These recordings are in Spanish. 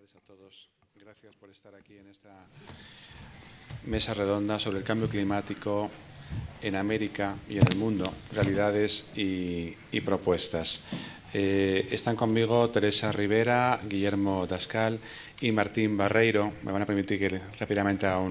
tardes a todos. Gracias por estar aquí en esta mesa redonda sobre el cambio climático en América y en el mundo, realidades y propuestas. Están conmigo Teresa Rivera, Guillermo Dascal y Martín Barreiro. Me van a permitir que rápidamente haga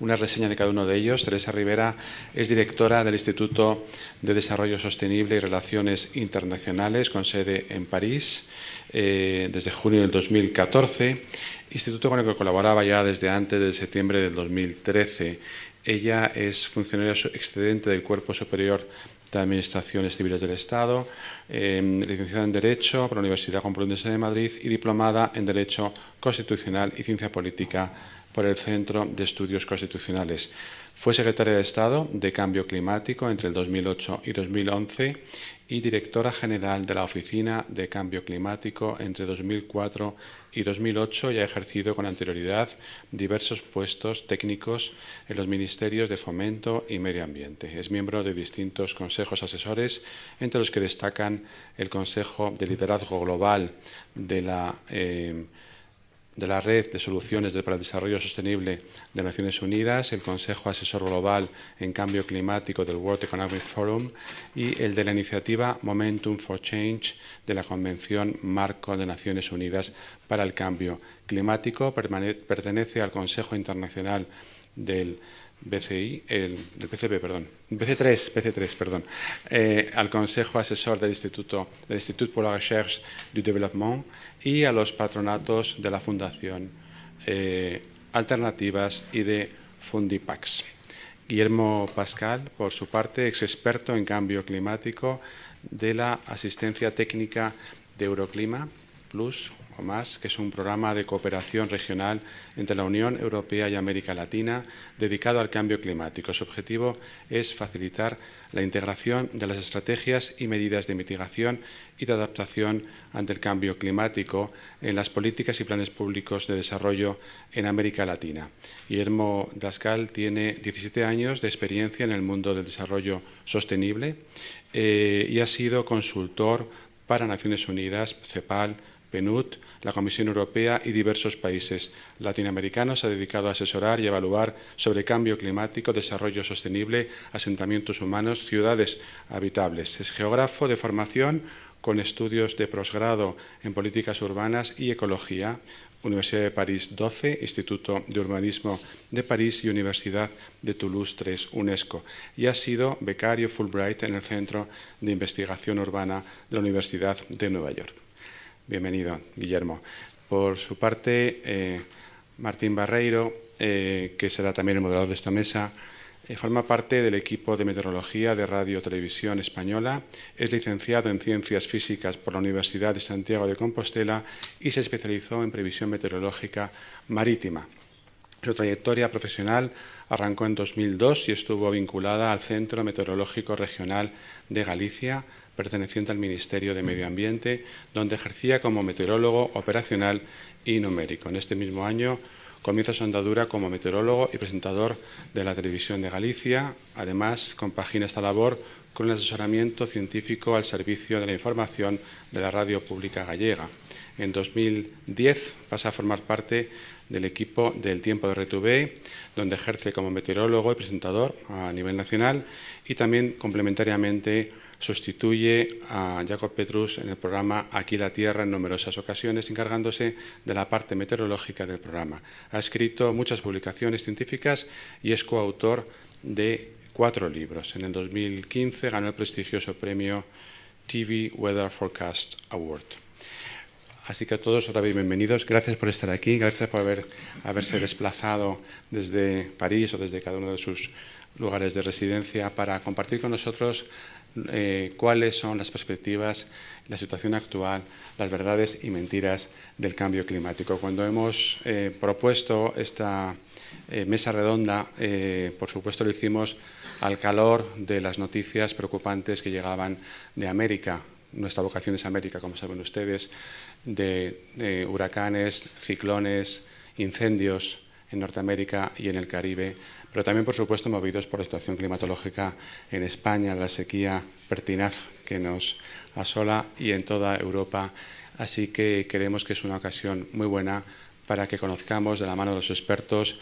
una reseña de cada uno de ellos. Teresa Rivera es directora del Instituto de Desarrollo Sostenible y Relaciones Internacionales, con sede en París, desde junio del 2014, instituto con el que colaboraba ya desde antes de septiembre del 2013. Ella es funcionaria excedente del Cuerpo Superior de Administraciones Civiles del Estado, licenciada en Derecho por la Universidad Complutense de Madrid y diplomada en Derecho Constitucional y Ciencia Política por el Centro de Estudios Constitucionales. Fue secretaria de Estado de Cambio Climático entre el 2008 y 2011 y directora general de la Oficina de Cambio Climático entre 2004 y 2008 y ha ejercido con anterioridad diversos puestos técnicos en los ministerios de Fomento y Medio Ambiente. Es miembro de distintos consejos asesores, entre los que destacan el Consejo de Liderazgo Global de la Red de Soluciones para el Desarrollo Sostenible de Naciones Unidas, el Consejo Asesor Global en Cambio Climático del World Economic Forum y el de la iniciativa Momentum for Change de la Convención Marco de Naciones Unidas para el Cambio Climático. Pertenece al Consejo Internacional del BC3, al Consejo Asesor del Institut pour la Recherche du Développement y a los patronatos de la Fundación Alternativas y de Fundipax. Guillermo Pascal, por su parte, ex experto en cambio climático de la Asistencia Técnica de Euroclima Plus o más, que es un programa de cooperación regional entre la Unión Europea y América Latina dedicado al cambio climático. Su objetivo es facilitar la integración de las estrategias y medidas de mitigación y de adaptación ante el cambio climático en las políticas y planes públicos de desarrollo en América Latina. Guillermo Dascal tiene 17 años de experiencia en el mundo del desarrollo sostenible y ha sido consultor para Naciones Unidas, CEPAL, PNUD, la Comisión Europea y diversos países latinoamericanos. Se ha dedicado a asesorar y evaluar sobre cambio climático, desarrollo sostenible, asentamientos humanos, ciudades habitables. Es geógrafo de formación con estudios de posgrado en políticas urbanas y ecología, Universidad de París 12, Instituto de Urbanismo de París y Universidad de Toulouse 3, UNESCO. Y ha sido becario Fulbright en el Centro de Investigación Urbana de la Universidad de Nueva York. Bienvenido, Guillermo. Por su parte, Martín Barreiro, que será también el moderador de esta mesa, forma parte del equipo de meteorología de Radio Televisión Española, es licenciado en Ciencias Físicas por la Universidad de Santiago de Compostela y se especializó en previsión meteorológica marítima. Su trayectoria profesional arrancó en 2002 y estuvo vinculada al Centro Meteorológico Regional de Galicia, perteneciente al Ministerio de Medio Ambiente, donde ejercía como meteorólogo operacional y numérico. En este mismo año comienza su andadura como meteorólogo y presentador de la Televisión de Galicia. Además, compagina esta labor con el asesoramiento científico al servicio de la información de la Radio Pública Gallega. En 2010 pasa a formar parte del equipo del Tiempo de RTV, donde ejerce como meteorólogo y presentador a nivel nacional y también complementariamente sustituye a Jacob Petrus en el programa Aquí la Tierra en numerosas ocasiones, encargándose de la parte meteorológica del programa. Ha escrito muchas publicaciones científicas y es coautor de 4 libros. En el 2015 ganó el prestigioso premio TV Weather Forecast Award. Así que a todos otra vez bienvenidos. Gracias por estar aquí, gracias por haberse desplazado desde París o desde cada uno de sus lugares de residencia para compartir con nosotros cuáles son las perspectivas, la situación actual, las verdades y mentiras del cambio climático. Cuando hemos propuesto esta mesa redonda, por supuesto lo hicimos al calor de las noticias preocupantes que llegaban de América. Nuestra vocación es América, como saben ustedes, de huracanes, ciclones, incendios en Norteamérica y en el Caribe, pero también, por supuesto, movidos por la situación climatológica en España, de la sequía pertinaz que nos asola y en toda Europa Así que creemos que es una ocasión muy buena para que conozcamos de la mano de los expertos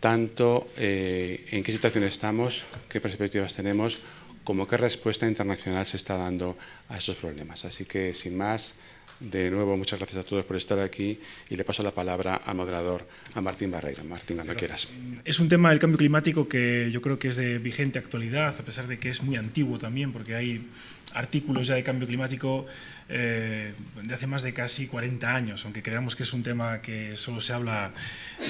tanto en qué situación estamos, qué perspectivas tenemos, como qué respuesta internacional se está dando a estos problemas. Así que, sin más, de nuevo, muchas gracias a todos por estar aquí y le paso la palabra al moderador, a Martín Barreiro. Martín, cuando quieras. Es un tema del cambio climático que yo creo que es de vigente actualidad, a pesar de que es muy antiguo también, porque hay artículos ya de cambio climático de hace más de casi 40 años, aunque creamos que es un tema que solo se habla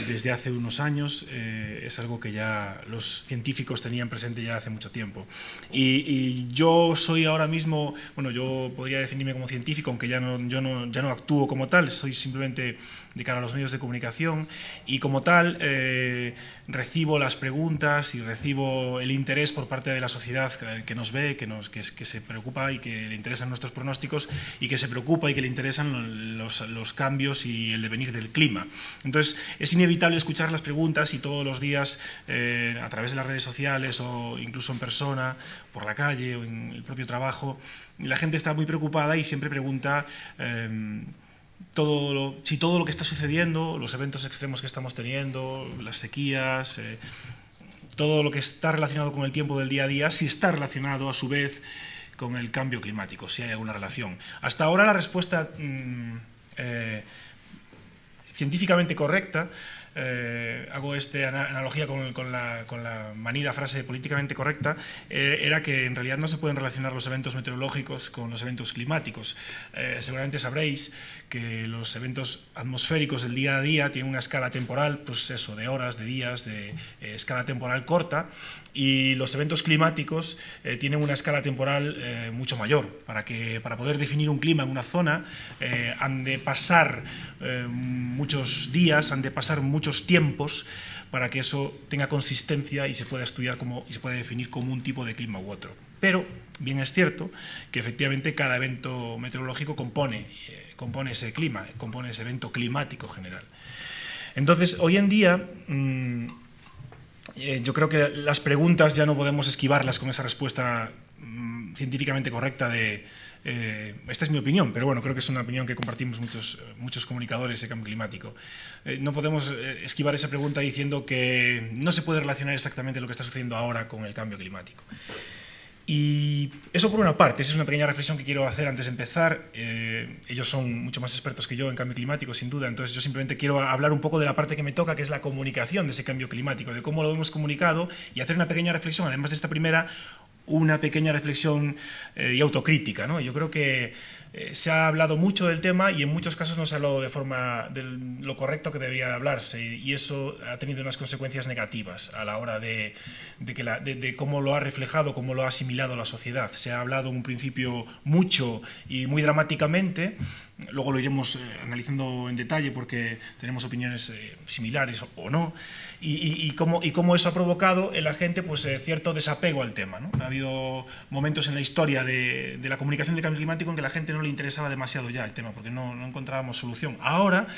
desde hace unos años, es algo que ya los científicos tenían presente ya hace mucho tiempo. Y yo soy ahora mismo, bueno, yo podría definirme como científico, aunque ya no actúo como tal, soy simplemente de cara a los medios de comunicación, y como tal recibo las preguntas y recibo el interés por parte de la sociedad que nos ve, que se preocupa y que le interesan nuestros pronósticos, y que se preocupa y que le interesan los cambios y el devenir del clima. Entonces, es inevitable escuchar las preguntas y todos los días, a través de las redes sociales o incluso en persona, por la calle o en el propio trabajo, la gente está muy preocupada y siempre pregunta si todo lo que está sucediendo, los eventos extremos que estamos teniendo, las sequías, todo lo que está relacionado con el tiempo del día a día, si está relacionado a su vez con el cambio climático, si hay alguna relación. Hasta ahora la respuesta científicamente correcta, hago esta analogía con la manida frase políticamente correcta, era que en realidad no se pueden relacionar los eventos meteorológicos con los eventos climáticos. Seguramente sabréis que los eventos atmosféricos del día a día tienen una escala temporal, pues eso, de horas, de días, de escala temporal corta, y los eventos climáticos tienen una escala temporal mucho mayor. Para poder definir un clima en una zona han de pasar muchos días, han de pasar muchos tiempos para que eso tenga consistencia y se pueda estudiar y se pueda definir como un tipo de clima u otro. Pero bien es cierto que efectivamente cada evento meteorológico compone ese clima, compone ese evento climático general. Entonces, hoy en día yo creo que las preguntas ya no podemos esquivarlas con esa respuesta científicamente correcta de esta es mi opinión, pero bueno, creo que es una opinión que compartimos muchos comunicadores de cambio climático. No podemos esquivar esa pregunta diciendo que no se puede relacionar exactamente lo que está sucediendo ahora con el cambio climático. Y eso por una parte, esa es una pequeña reflexión que quiero hacer antes de empezar. Ellos son mucho más expertos que yo en cambio climático, sin duda, entonces yo simplemente quiero hablar un poco de la parte que me toca, que es la comunicación de ese cambio climático, de cómo lo hemos comunicado, y hacer una pequeña reflexión, además de esta primera, una pequeña reflexión y autocrítica, ¿no? Yo creo que se ha hablado mucho del tema y en muchos casos no se ha hablado de lo correcto que debería de hablarse, y eso ha tenido unas consecuencias negativas a la hora de cómo lo ha reflejado, cómo lo ha asimilado la sociedad. Se ha hablado en un principio mucho y muy dramáticamente, luego lo iremos analizando en detalle porque tenemos opiniones similares o no, y cómo eso ha provocado en la gente pues, cierto desapego al tema, ¿no? Ha habido momentos en la historia de la comunicación del cambio climático en que la gente no le interesaba demasiado ya el tema porque no encontrábamos solución. Ahora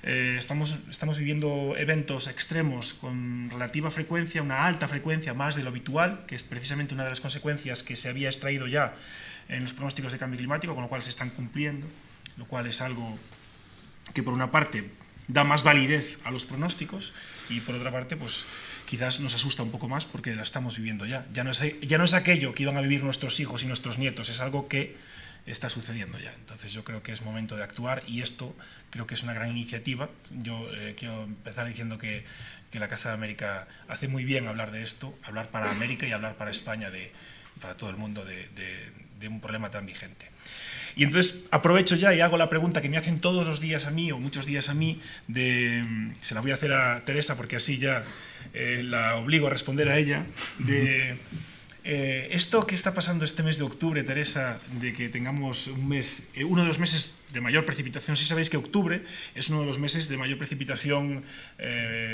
estamos viviendo eventos extremos con relativa frecuencia, una alta frecuencia, más de lo habitual, que es precisamente una de las consecuencias que se había extraído ya en los pronósticos de cambio climático, con lo cual se están cumpliendo, lo cual es algo que por una parte da más validez a los pronósticos y por otra parte pues quizás nos asusta un poco más porque la estamos viviendo ya. Ya no es aquello que iban a vivir nuestros hijos y nuestros nietos, es algo que está sucediendo ya. Entonces yo creo que es momento de actuar y esto creo que es una gran iniciativa. Yo quiero empezar diciendo que la Casa de América hace muy bien hablar de esto, hablar para América y hablar para España, para todo el mundo de un problema tan vigente. Y entonces aprovecho ya y hago la pregunta que me hacen todos los días a mí, o muchos días a mí, se la voy a hacer a Teresa porque así ya la obligo a responder a ella, esto que está pasando este mes de octubre, Teresa, de que tengamos uno de los meses de mayor precipitación. Sí sabéis que octubre es uno de los meses de mayor precipitación,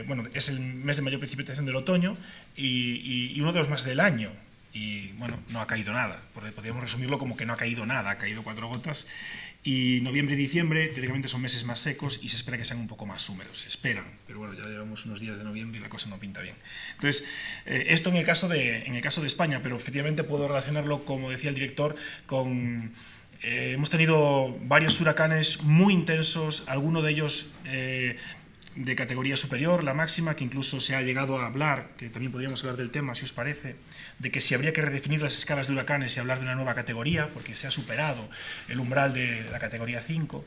bueno, es el mes de mayor precipitación del otoño y uno de los más del año. Y bueno, no ha caído nada, podríamos resumirlo como que no ha caído nada, ha caído 4 gotas. Y noviembre y diciembre, teóricamente son meses más secos y se espera que sean un poco más húmedos, se esperan, pero bueno, ya llevamos unos días de noviembre y la cosa no pinta bien. Entonces, esto en el caso de España, pero efectivamente puedo relacionarlo, como decía el director, con hemos tenido varios huracanes muy intensos, algunos de ellos de categoría superior, la máxima, que incluso se ha llegado a hablar, que también podríamos hablar del tema, si os parece, de que si habría que redefinir las escalas de huracanes y hablar de una nueva categoría, porque se ha superado el umbral de la categoría 5.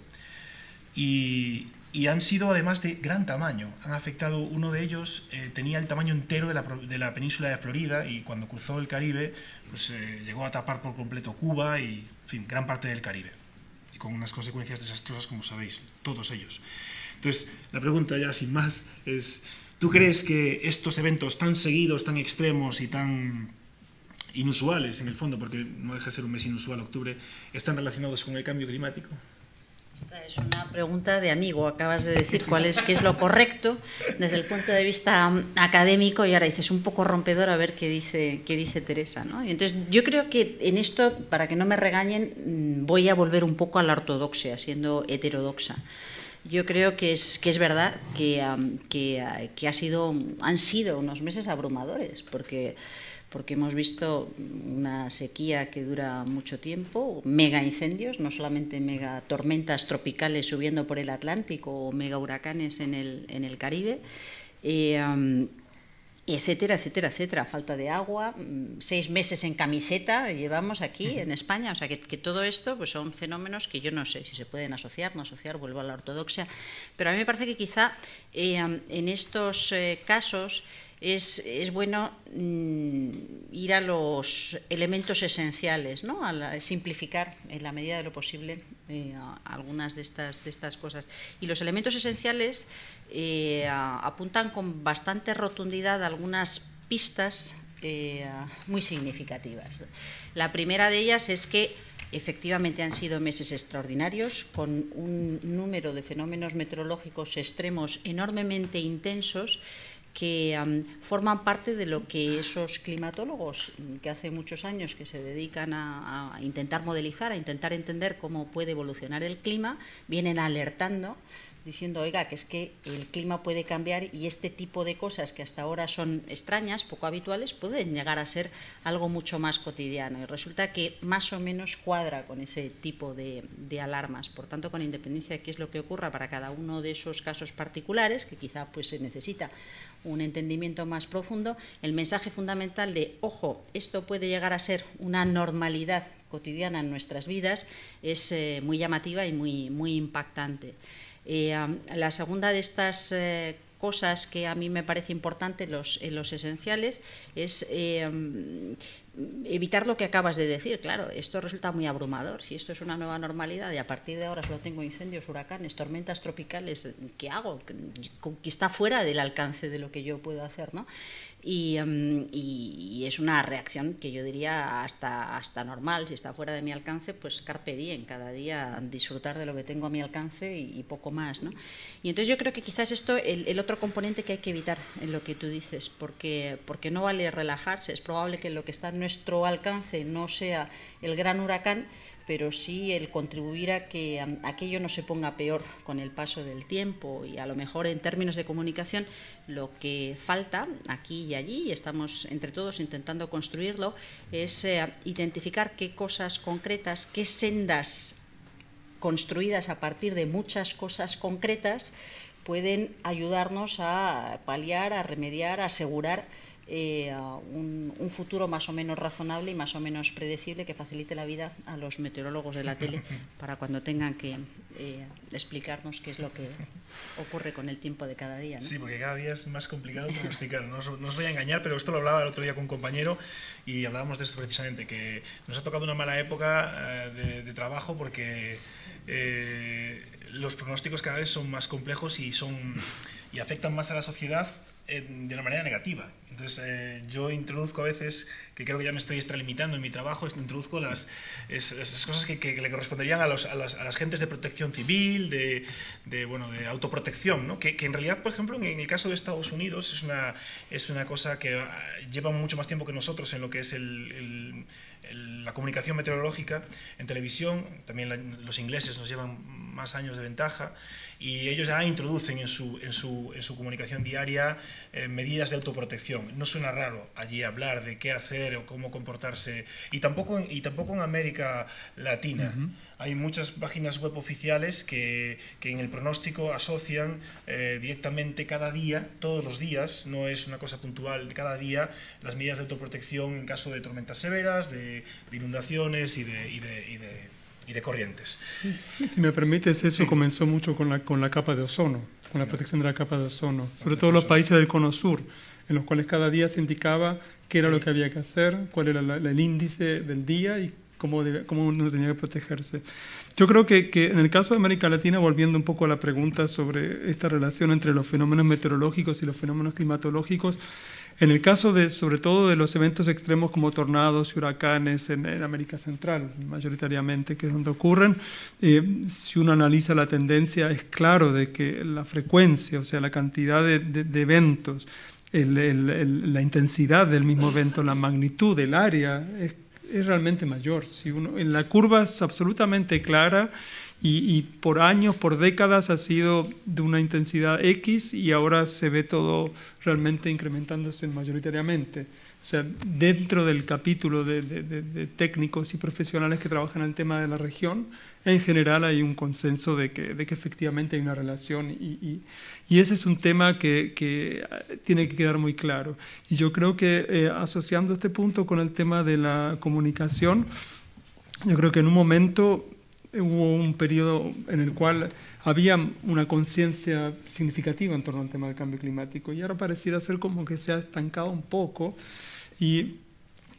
Y han sido además de gran tamaño. Han afectado, uno de ellos tenía el tamaño entero de la península de Florida, y cuando cruzó el Caribe, pues llegó a tapar por completo Cuba y, en fin, gran parte del Caribe. Y con unas consecuencias desastrosas, como sabéis, todos ellos. Entonces, la pregunta ya sin más es, ¿tú crees que estos eventos tan seguidos, tan extremos y tan inusuales, en el fondo, porque no deja de ser un mes inusual, octubre, están relacionados con el cambio climático? Esta es una pregunta de amigo. Acabas de decir qué es lo correcto desde el punto de vista académico y ahora dices un poco rompedor a ver qué dice Teresa, ¿no? Y entonces yo creo que en esto, para que no me regañen, voy a volver un poco a la ortodoxia, siendo heterodoxa. Yo creo que es verdad que han sido unos meses abrumadores, porque hemos visto una sequía que dura mucho tiempo, mega incendios, no solamente mega tormentas tropicales subiendo por el Atlántico o mega huracanes en el Caribe, etcétera, etcétera, etcétera. Falta de agua, 6 meses en camiseta llevamos aquí en España. O sea, que todo esto pues son fenómenos que yo no sé si se pueden asociar, no asociar, vuelvo a la ortodoxia. Pero a mí me parece que quizá en estos casos es bueno ir a los elementos esenciales, ¿no? A simplificar en la medida de lo posible algunas de estas cosas. Y los elementos esenciales apuntan con bastante rotundidad algunas pistas muy significativas. La primera de ellas es que efectivamente han sido meses extraordinarios, con un número de fenómenos meteorológicos extremos enormemente intensos, que forman parte de lo que esos climatólogos que hace muchos años que se dedican a intentar modelizar, a intentar entender cómo puede evolucionar el clima, vienen alertando, diciendo, oiga, que es que el clima puede cambiar y este tipo de cosas que hasta ahora son extrañas, poco habituales, pueden llegar a ser algo mucho más cotidiano. Y resulta que más o menos cuadra con ese tipo de alarmas. Por tanto, con independencia de qué es lo que ocurra para cada uno de esos casos particulares, que quizá pues se necesita un entendimiento más profundo, el mensaje fundamental de, ojo, esto puede llegar a ser una normalidad cotidiana en nuestras vidas, es muy llamativa y muy impactante. La segunda de estas cosas que a mí me parece importante en los esenciales es evitar lo que acabas de decir. Claro, esto resulta muy abrumador. Si esto es una nueva normalidad y a partir de ahora solo tengo incendios, huracanes, tormentas tropicales, ¿qué hago? Que está fuera del alcance de lo que yo puedo hacer, ¿no? Y es una reacción que yo diría hasta normal. Si está fuera de mi alcance, pues carpe diem, cada día disfrutar de lo que tengo a mi alcance y poco más, ¿no? Y entonces yo creo que quizás esto el otro componente que hay que evitar en lo que tú dices, porque no vale relajarse. Es probable que lo que está en nuestro alcance no sea el gran huracán, pero sí el contribuir a que aquello no se ponga peor con el paso del tiempo. Y a lo mejor en términos de comunicación lo que falta aquí y allí, y estamos entre todos intentando construirlo, es identificar qué cosas concretas, qué sendas construidas a partir de muchas cosas concretas pueden ayudarnos a paliar, a remediar, a asegurar un futuro más o menos razonable y más o menos predecible, que facilite la vida a los meteorólogos de la tele para cuando tengan que explicarnos qué es lo que ocurre con el tiempo de cada día, ¿no? Sí, porque cada día es más complicado pronosticar. No os voy a engañar, pero esto lo hablaba el otro día con un compañero y hablábamos de esto precisamente, que nos ha tocado una mala época de trabajo porque los pronósticos cada vez son más complejos y afectan más a la sociedad de una manera negativa. Entonces yo introduzco a veces, que creo que ya me estoy extralimitando en mi trabajo, introduzco esas cosas que le corresponderían a las gentes de protección civil, de autoprotección, ¿no? Que en realidad, por ejemplo, en el caso de Estados Unidos es una cosa que lleva mucho más tiempo que nosotros en lo que es la comunicación meteorológica en televisión. También los ingleses nos llevan más años de ventaja, y ellos ya introducen en su comunicación diaria medidas de autoprotección. protección. No suena raro allí hablar de qué hacer o cómo comportarse, y tampoco en América Latina. Hay muchas páginas web oficiales que en el pronóstico asocian directamente cada día, todos los días, no es una cosa puntual, cada día, las medidas de autoprotección en caso de tormentas severas, de inundaciones y de corrientes. Si me permites, eso Sí. comenzó mucho con la capa de ozono, con la protección de la capa de ozono, sobre Protección todo los solar. países del cono sur, en los cuales cada día se indicaba qué era lo que había que hacer, cuál era el índice del día y cómo uno tenía que protegerse. Yo creo que en el caso de América Latina, volviendo un poco a la pregunta sobre esta relación entre los fenómenos meteorológicos y los fenómenos climatológicos, en el caso sobre todo de los eventos extremos como tornados y huracanes en América Central, mayoritariamente, que es donde ocurren, si uno analiza la tendencia, es claro de que la frecuencia, o sea, la cantidad de eventos, la intensidad del mismo evento, la magnitud del área, es realmente mayor. Si en la curva es absolutamente clara y por años, por décadas ha sido de una intensidad X y ahora se ve todo realmente incrementándose mayoritariamente. O sea, dentro del capítulo de técnicos y profesionales que trabajan en el tema de la región, en general hay un consenso de que efectivamente hay una relación y ese es un tema que tiene que quedar muy claro. Y yo creo que asociando este punto con el tema de la comunicación, yo creo que en un momento hubo un periodo en el cual había una conciencia significativa en torno al tema del cambio climático y ahora pareciera ser como que se ha estancado un poco y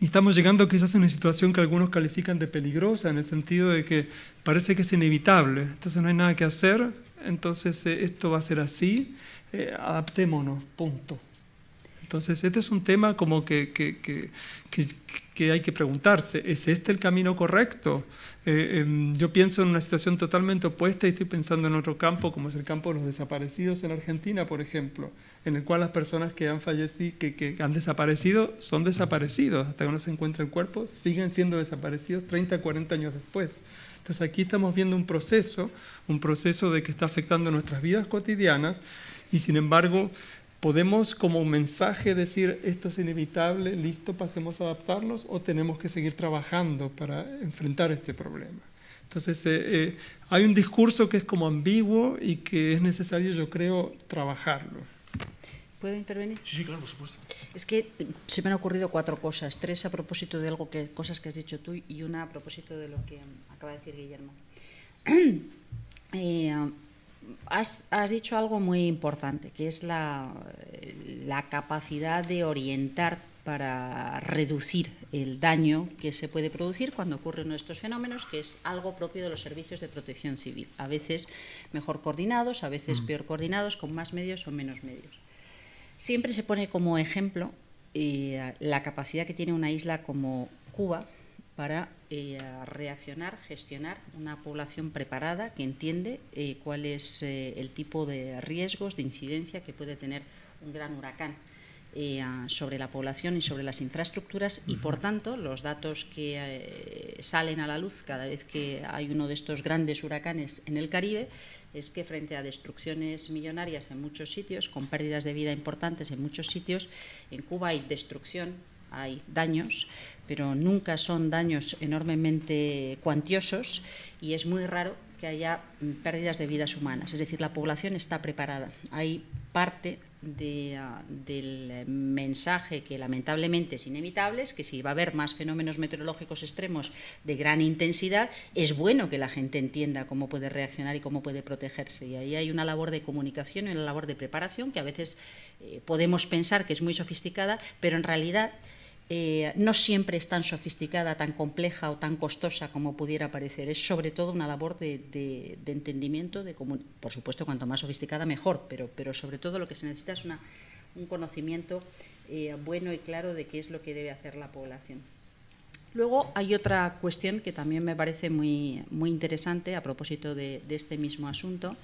estamos llegando quizás a una situación que algunos califican de peligrosa en el sentido de que parece que es inevitable, entonces no hay nada que hacer, entonces esto va a ser así, adaptémonos, punto. Entonces este es un tema como que hay que preguntarse, ¿es este el camino correcto? Yo pienso en una situación totalmente opuesta y estoy pensando en otro campo, como es el campo de los desaparecidos en Argentina, por ejemplo, en el cual las personas que han fallecido, que han desaparecido, son desaparecidos. Hasta que no se encuentra el cuerpo, siguen siendo desaparecidos 30, 40 años después. Entonces aquí estamos viendo un proceso de que está afectando nuestras vidas cotidianas y sin embargo podemos como mensaje decir esto es inevitable, listo, pasemos a adaptarnos o tenemos que seguir trabajando para enfrentar este problema. Entonces hay un discurso que es como ambiguo y que es necesario, yo creo, trabajarlo. ¿Puedo intervenir? Sí, claro, por supuesto. Es que se me han ocurrido 4 cosas, 3 a propósito de cosas que has dicho tú y una a propósito de lo que acaba de decir Guillermo. Has dicho algo muy importante, que es la capacidad de orientar para reducir el daño que se puede producir cuando ocurren estos fenómenos, que es algo propio de los servicios de protección civil. A veces mejor coordinados, a veces peor coordinados, con más medios o menos medios. Siempre se pone como ejemplo la capacidad que tiene una isla como Cuba para reaccionar, gestionar una población preparada que entiende cuál es el tipo de riesgos, de incidencia que puede tener un gran huracán sobre la población y sobre las infraestructuras y, por tanto, los datos que salen a la luz cada vez que hay uno de estos grandes huracanes en el Caribe es que frente a destrucciones millonarias en muchos sitios, con pérdidas de vida importantes en muchos sitios, en Cuba hay destrucción, hay daños, pero nunca son daños enormemente cuantiosos y es muy raro que haya pérdidas de vidas humanas. Es decir, la población está preparada. Hay parte del mensaje que lamentablemente es inevitable, es que si va a haber más fenómenos meteorológicos extremos de gran intensidad, es bueno que la gente entienda cómo puede reaccionar y cómo puede protegerse. Y ahí hay una labor de comunicación y una labor de preparación que a veces podemos pensar que es muy sofisticada, pero en realidad no siempre es tan sofisticada, tan compleja o tan costosa como pudiera parecer. Es sobre todo una labor de entendimiento, por supuesto, cuanto más sofisticada mejor, pero sobre todo lo que se necesita es un conocimiento bueno y claro de qué es lo que debe hacer la población. Luego hay otra cuestión que también me parece muy, muy interesante a propósito de este mismo asunto,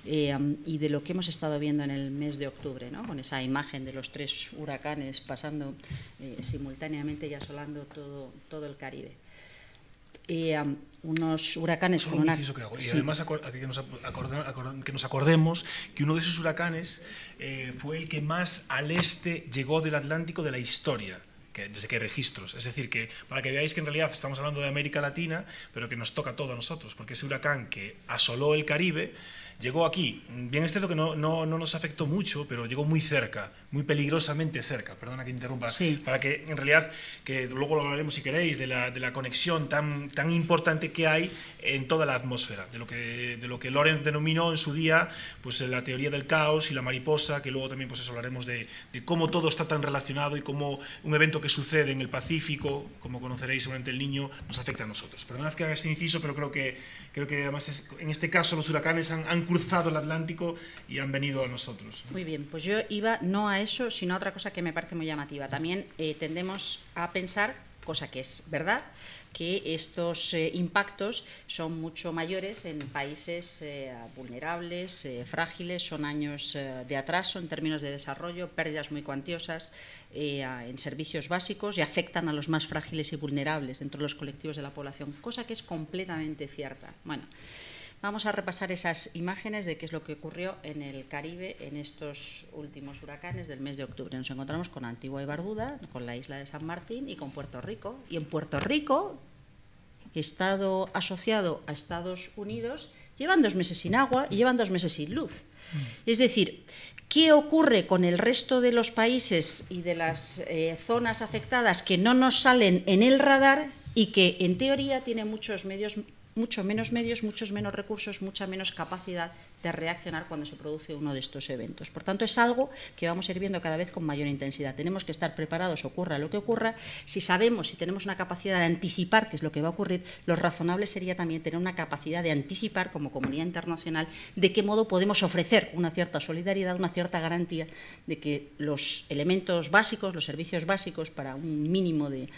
y de lo que hemos estado viendo en el mes de octubre, ¿no? Con esa imagen de los 3 huracanes pasando simultáneamente y asolando todo el Caribe. unos huracanes Solo con un una... inciso que hago. Y Sí. además que nos acordemos que uno de esos huracanes fue el que más al este llegó del Atlántico de la historia, desde que hay registros. Es decir, que para que veáis que en realidad estamos hablando de América Latina, pero que nos toca todo a nosotros, porque ese huracán que asoló el Caribe llegó aquí. Bien es cierto que no nos afectó mucho, pero llegó muy cerca, muy peligrosamente cerca, perdona que interrumpa, Sí. para que en realidad, que luego lo hablaremos si queréis, de la conexión tan importante que hay en toda la atmósfera, de lo que Lorenz denominó en su día pues la teoría del caos y la mariposa, que luego también pues eso, hablaremos de cómo todo está tan relacionado y cómo un evento que sucede en el Pacífico, como conoceréis seguramente el Niño, nos afecta a nosotros. Perdonad que haga este inciso, pero creo que además en este caso los huracanes han cruzado el Atlántico y han venido a nosotros. Muy bien, pues yo iba no a eso, sino a otra cosa que me parece muy llamativa. También tendemos a pensar, cosa que es verdad, que estos impactos son mucho mayores en países vulnerables, frágiles, son años de atraso en términos de desarrollo, pérdidas muy cuantiosas en servicios básicos y afectan a los más frágiles y vulnerables dentro de los colectivos de la población, cosa que es completamente cierta. Bueno, vamos a repasar esas imágenes de qué es lo que ocurrió en el Caribe en estos últimos huracanes del mes de octubre. Nos encontramos con Antigua y Barbuda, con la isla de San Martín y con Puerto Rico. Y en Puerto Rico, estado asociado a Estados Unidos, llevan 2 meses sin agua y llevan 2 meses sin luz. Es decir, ¿qué ocurre con el resto de los países y de las zonas afectadas que no nos salen en el radar y que en teoría tienen muchos menos medios, muchos menos recursos, mucha menos capacidad de reaccionar cuando se produce uno de estos eventos? Por tanto, es algo que vamos a ir viendo cada vez con mayor intensidad. Tenemos que estar preparados, ocurra lo que ocurra. Si sabemos, si tenemos una capacidad de anticipar qué es lo que va a ocurrir, lo razonable sería también tener una capacidad de anticipar como comunidad internacional de qué modo podemos ofrecer una cierta solidaridad, una cierta garantía de que los elementos básicos, los servicios básicos para un mínimo de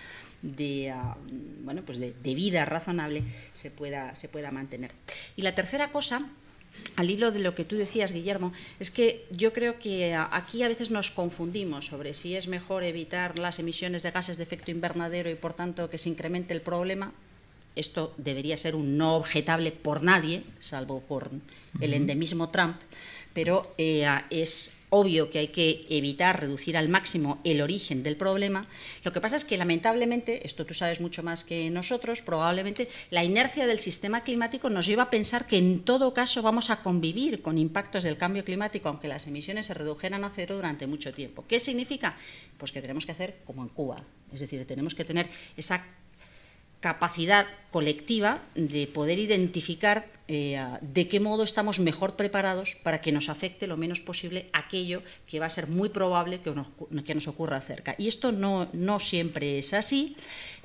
vida razonable se pueda mantener. Y la tercera cosa, al hilo de lo que tú decías, Guillermo, es que yo creo que aquí a veces nos confundimos sobre si es mejor evitar las emisiones de gases de efecto invernadero y por tanto que se incremente el problema. Esto debería ser un no objetable por nadie, salvo por el endemismo Trump, pero es obvio que hay que evitar, reducir al máximo el origen del problema. Lo que pasa es que, lamentablemente, esto tú sabes mucho más que nosotros, probablemente la inercia del sistema climático nos lleva a pensar que en todo caso vamos a convivir con impactos del cambio climático, aunque las emisiones se redujeran a cero durante mucho tiempo. ¿Qué significa? Pues que tenemos que hacer como en Cuba, es decir, tenemos que tener esa capacidad colectiva de poder identificar de qué modo estamos mejor preparados para que nos afecte lo menos posible aquello que va a ser muy probable que nos ocurra cerca. Y esto no siempre es así.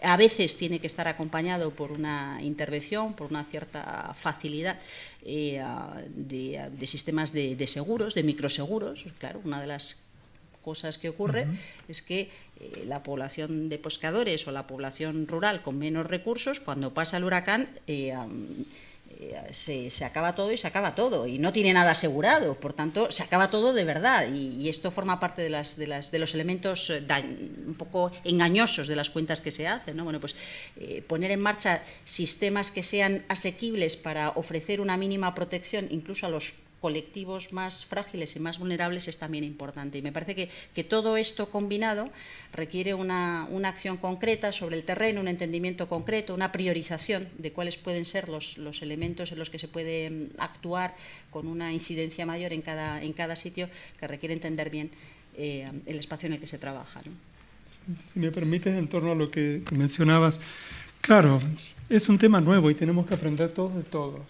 A veces tiene que estar acompañado por una intervención, por una cierta facilidad de sistemas de seguros, de microseguros. Claro, una de las cosas que ocurre es que la población de pescadores o la población rural con menos recursos, cuando pasa el huracán, se acaba todo y se acaba todo y no tiene nada asegurado, por tanto se acaba todo de verdad y esto forma parte de los elementos un poco engañosos de las cuentas que se hacen, ¿no? Bueno, pues poner en marcha sistemas que sean asequibles para ofrecer una mínima protección incluso a los colectivos más frágiles y más vulnerables es también importante. Y me parece que todo esto combinado requiere una acción concreta sobre el terreno, un entendimiento concreto, una priorización de cuáles pueden ser los elementos en los que se puede actuar con una incidencia mayor en cada sitio, que requiere entender bien el espacio en el que se trabaja, ¿no? Si me permites, en torno a lo que mencionabas, claro, es un tema nuevo y tenemos que aprender todos de todos,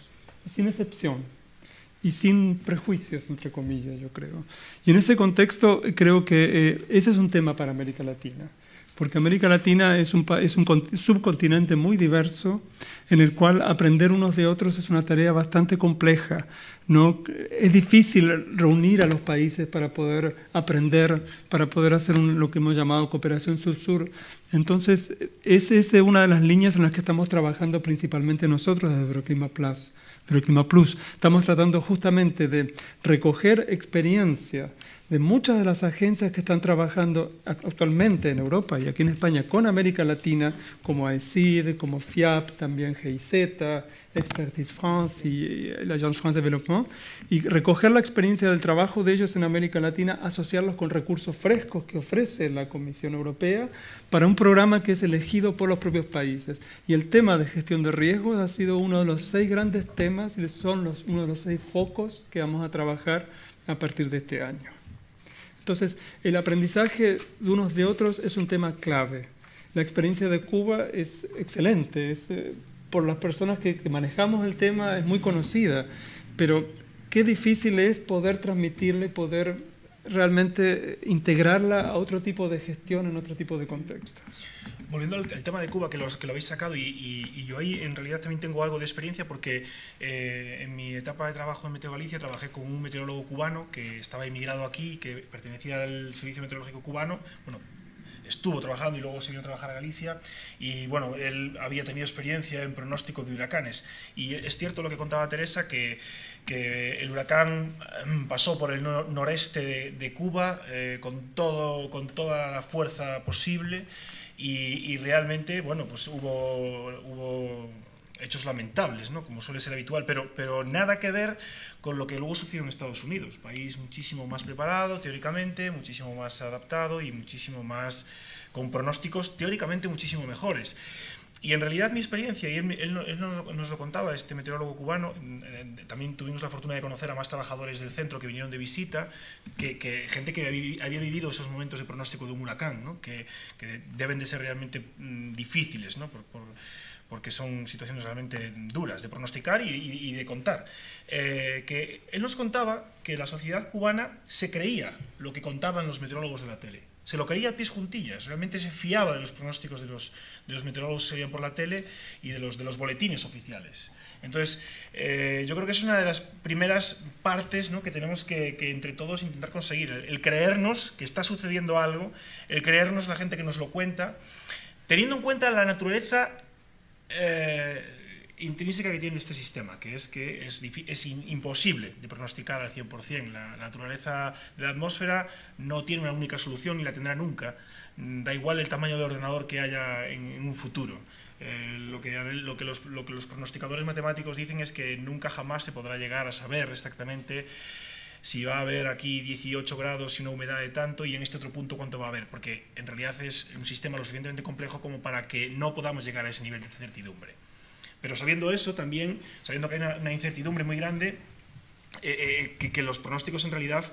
sin excepción. Y sin prejuicios, entre comillas, yo creo. Y en ese contexto creo que ese es un tema para América Latina, porque América Latina es un subcontinente muy diverso, en el cual aprender unos de otros es una tarea bastante compleja, ¿no? Es difícil reunir a los países para poder aprender, para poder hacer lo que hemos llamado cooperación sur-sur. Entonces, esa es una de las líneas en las que estamos trabajando principalmente nosotros desde Euroclima Plus. Estamos tratando justamente de recoger experiencia de muchas de las agencias que están trabajando actualmente en Europa y aquí en España con América Latina, como AECID, como FIAP, también GIZ, Expertise France y l'Agence France Développement, y recoger la experiencia del trabajo de ellos en América Latina, asociarlos con recursos frescos que ofrece la Comisión Europea para un programa que es elegido por los propios países. Y el tema de gestión de riesgos ha sido uno de los 6 grandes temas y son uno de los 6 focos que vamos a trabajar a partir de este año. Entonces, el aprendizaje de unos de otros es un tema clave. La experiencia de Cuba es excelente, por las personas que manejamos el tema es muy conocida, pero qué difícil es poder transmitirle, poder realmente integrarla a otro tipo de gestión en otro tipo de contextos. Volviendo al tema de Cuba, que lo habéis sacado, y yo ahí en realidad también tengo algo de experiencia porque en mi etapa de trabajo en Meteo Galicia trabajé con un meteorólogo cubano que estaba emigrado aquí, que pertenecía al Servicio Meteorológico Cubano. Bueno, estuvo trabajando y luego se vino a trabajar a Galicia y bueno, él había tenido experiencia en pronóstico de huracanes y es cierto lo que contaba Teresa que el huracán pasó por el noreste de Cuba con toda la fuerza posible y realmente, bueno, pues hubo hechos lamentables, ¿no? Como suele ser habitual, pero nada que ver con lo que luego sucedió en Estados Unidos, país muchísimo más preparado teóricamente, muchísimo más adaptado y muchísimo más con pronósticos teóricamente muchísimo mejores. Y en realidad mi experiencia, y él nos lo contaba, este meteorólogo cubano, también tuvimos la fortuna de conocer a más trabajadores del centro que vinieron de visita, gente que había vivido esos momentos de pronóstico de un huracán, ¿no? que deben de ser realmente difíciles, ¿no? Porque son situaciones realmente duras de pronosticar y de contar. Que él nos contaba que la sociedad cubana se creía lo que contaban los meteorólogos de la tele. Se lo creía a pies juntillas, realmente se fiaba de los pronósticos de los meteorólogos que se veían por la tele y de los boletines oficiales. Entonces, yo creo que es una de las primeras partes, ¿no? Que tenemos que entre todos intentar conseguir, el creernos que está sucediendo algo, el creernos la gente que nos lo cuenta, teniendo en cuenta la naturaleza intrínseca que tiene este sistema, que es imposible de pronosticar al 100%. La naturaleza de la atmósfera no tiene una única solución ni la tendrá nunca. Da igual el tamaño de ordenador que haya en un futuro. Lo que los pronosticadores matemáticos dicen es que nunca jamás se podrá llegar a saber exactamente si va a haber aquí 18 grados y una humedad de tanto y en este otro punto cuánto va a haber, porque en realidad es un sistema lo suficientemente complejo como para que no podamos llegar a ese nivel de incertidumbre. Pero sabiendo eso también, sabiendo que hay una incertidumbre muy grande, que los pronósticos en realidad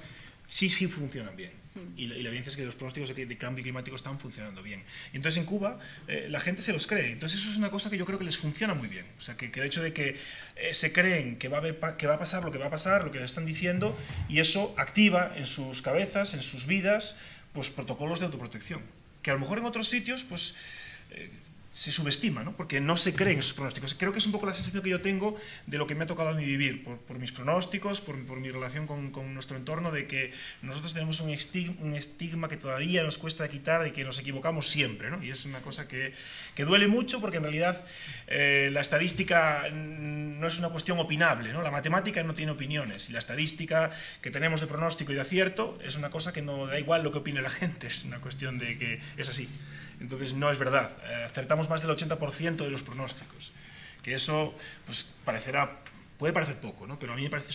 sí funcionan bien. Y la evidencia es que los pronósticos de cambio climático están funcionando bien. Y entonces en Cuba la gente se los cree. Entonces eso es una cosa que yo creo que les funciona muy bien. O sea, que el hecho de que se creen que va a pasar lo que va a pasar, lo que les están diciendo, y eso activa en sus cabezas, en sus vidas, pues protocolos de autoprotección. Que a lo mejor en otros sitios, pues se subestima, ¿no? Porque no se creen esos pronósticos. Creo que es un poco la sensación que yo tengo de lo que me ha tocado a mí vivir, por mis pronósticos, por mi relación con nuestro entorno, de que nosotros tenemos un estigma que todavía nos cuesta quitar, de que nos equivocamos siempre, ¿no? Y es una cosa que duele mucho porque en realidad la estadística no es una cuestión opinable, ¿no? La matemática no tiene opiniones y la estadística que tenemos de pronóstico y de acierto es una cosa que no da igual lo que opine la gente, es una cuestión de que es así. Entonces no es verdad, acertamos más del 80% de los pronósticos, que eso pues puede parecer poco, ¿no? Pero a mí me parece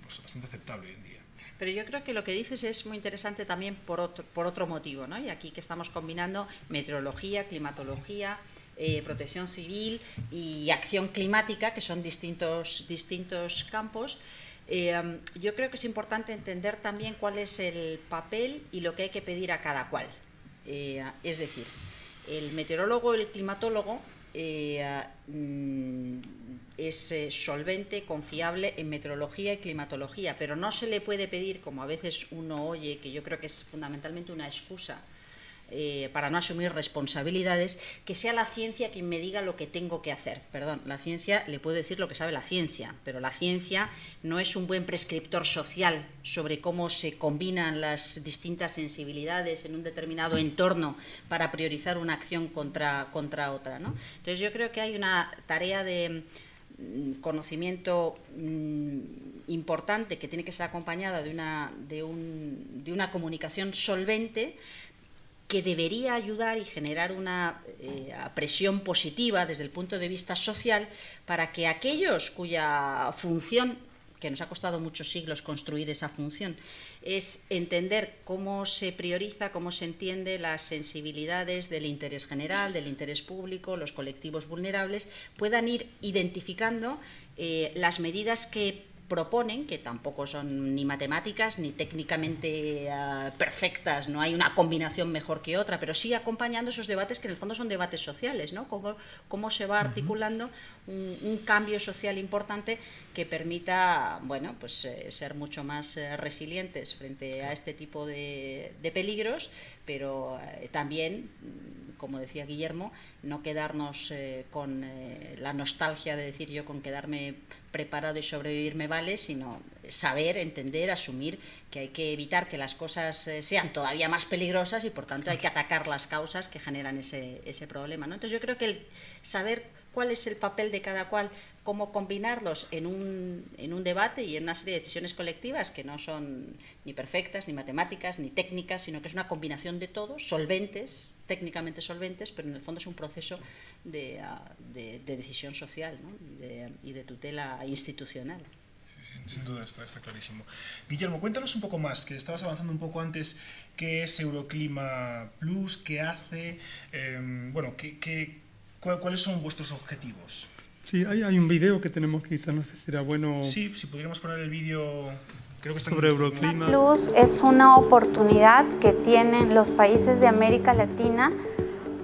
pues, bastante aceptable hoy en día. Pero yo creo que lo que dices es muy interesante también por otro motivo, ¿no? Y aquí que estamos combinando meteorología, climatología, protección civil y acción climática, que son distintos campos. Yo creo que es importante entender también cuál es el papel y lo que hay que pedir a cada cual. Es decir, el meteorólogo, el climatólogo es solvente, confiable en meteorología y climatología, pero no se le puede pedir, como a veces uno oye, que yo creo que es fundamentalmente una excusa para no asumir responsabilidades, que sea la ciencia quien me diga lo que tengo que hacer. Perdón, la ciencia le puedo decir lo que sabe la ciencia, pero la ciencia no es un buen prescriptor social sobre cómo se combinan las distintas sensibilidades en un determinado entorno para priorizar una acción contra otra, ¿no? Entonces yo creo que hay una tarea de conocimiento importante que tiene que ser acompañada de una comunicación solvente, que debería ayudar y generar una presión positiva desde el punto de vista social para que aquellos cuya función, que nos ha costado muchos siglos construir esa función, es entender cómo se prioriza, cómo se entiende las sensibilidades del interés general, del interés público, los colectivos vulnerables, puedan ir identificando las medidas que proponen, que tampoco son ni matemáticas ni técnicamente perfectas, no hay una combinación mejor que otra, pero sí acompañando esos debates que en el fondo son debates sociales, ¿no? Cómo se va articulando un cambio social importante que permita, bueno, pues ser mucho más resilientes frente a este tipo de peligros, pero también, como decía Guillermo, no quedarnos con la nostalgia de decir yo con quedarme preparado y sobrevivir me vale, sino saber, entender, asumir que hay que evitar que las cosas sean todavía más peligrosas y por tanto hay que atacar las causas que generan ese problema, ¿no? Entonces yo creo que el saber cuál es el papel de cada cual, cómo combinarlos en un debate y en una serie de decisiones colectivas que no son ni perfectas, ni matemáticas, ni técnicas, sino que es una combinación de todos, solventes, técnicamente solventes, pero en el fondo es un proceso de decisión social, ¿no? y de tutela institucional. Sí, sin duda está clarísimo. Guillermo, cuéntanos un poco más, que estabas avanzando un poco antes, ¿qué es Euroclima Plus? ¿Qué hace? ¿Cuáles son vuestros objetivos? Sí, hay un video que tenemos que quizás, no sé si será bueno... Sí, si pudiéramos poner el vídeo... Creo que está sobre Euroclima. Plus es una oportunidad que tienen los países de América Latina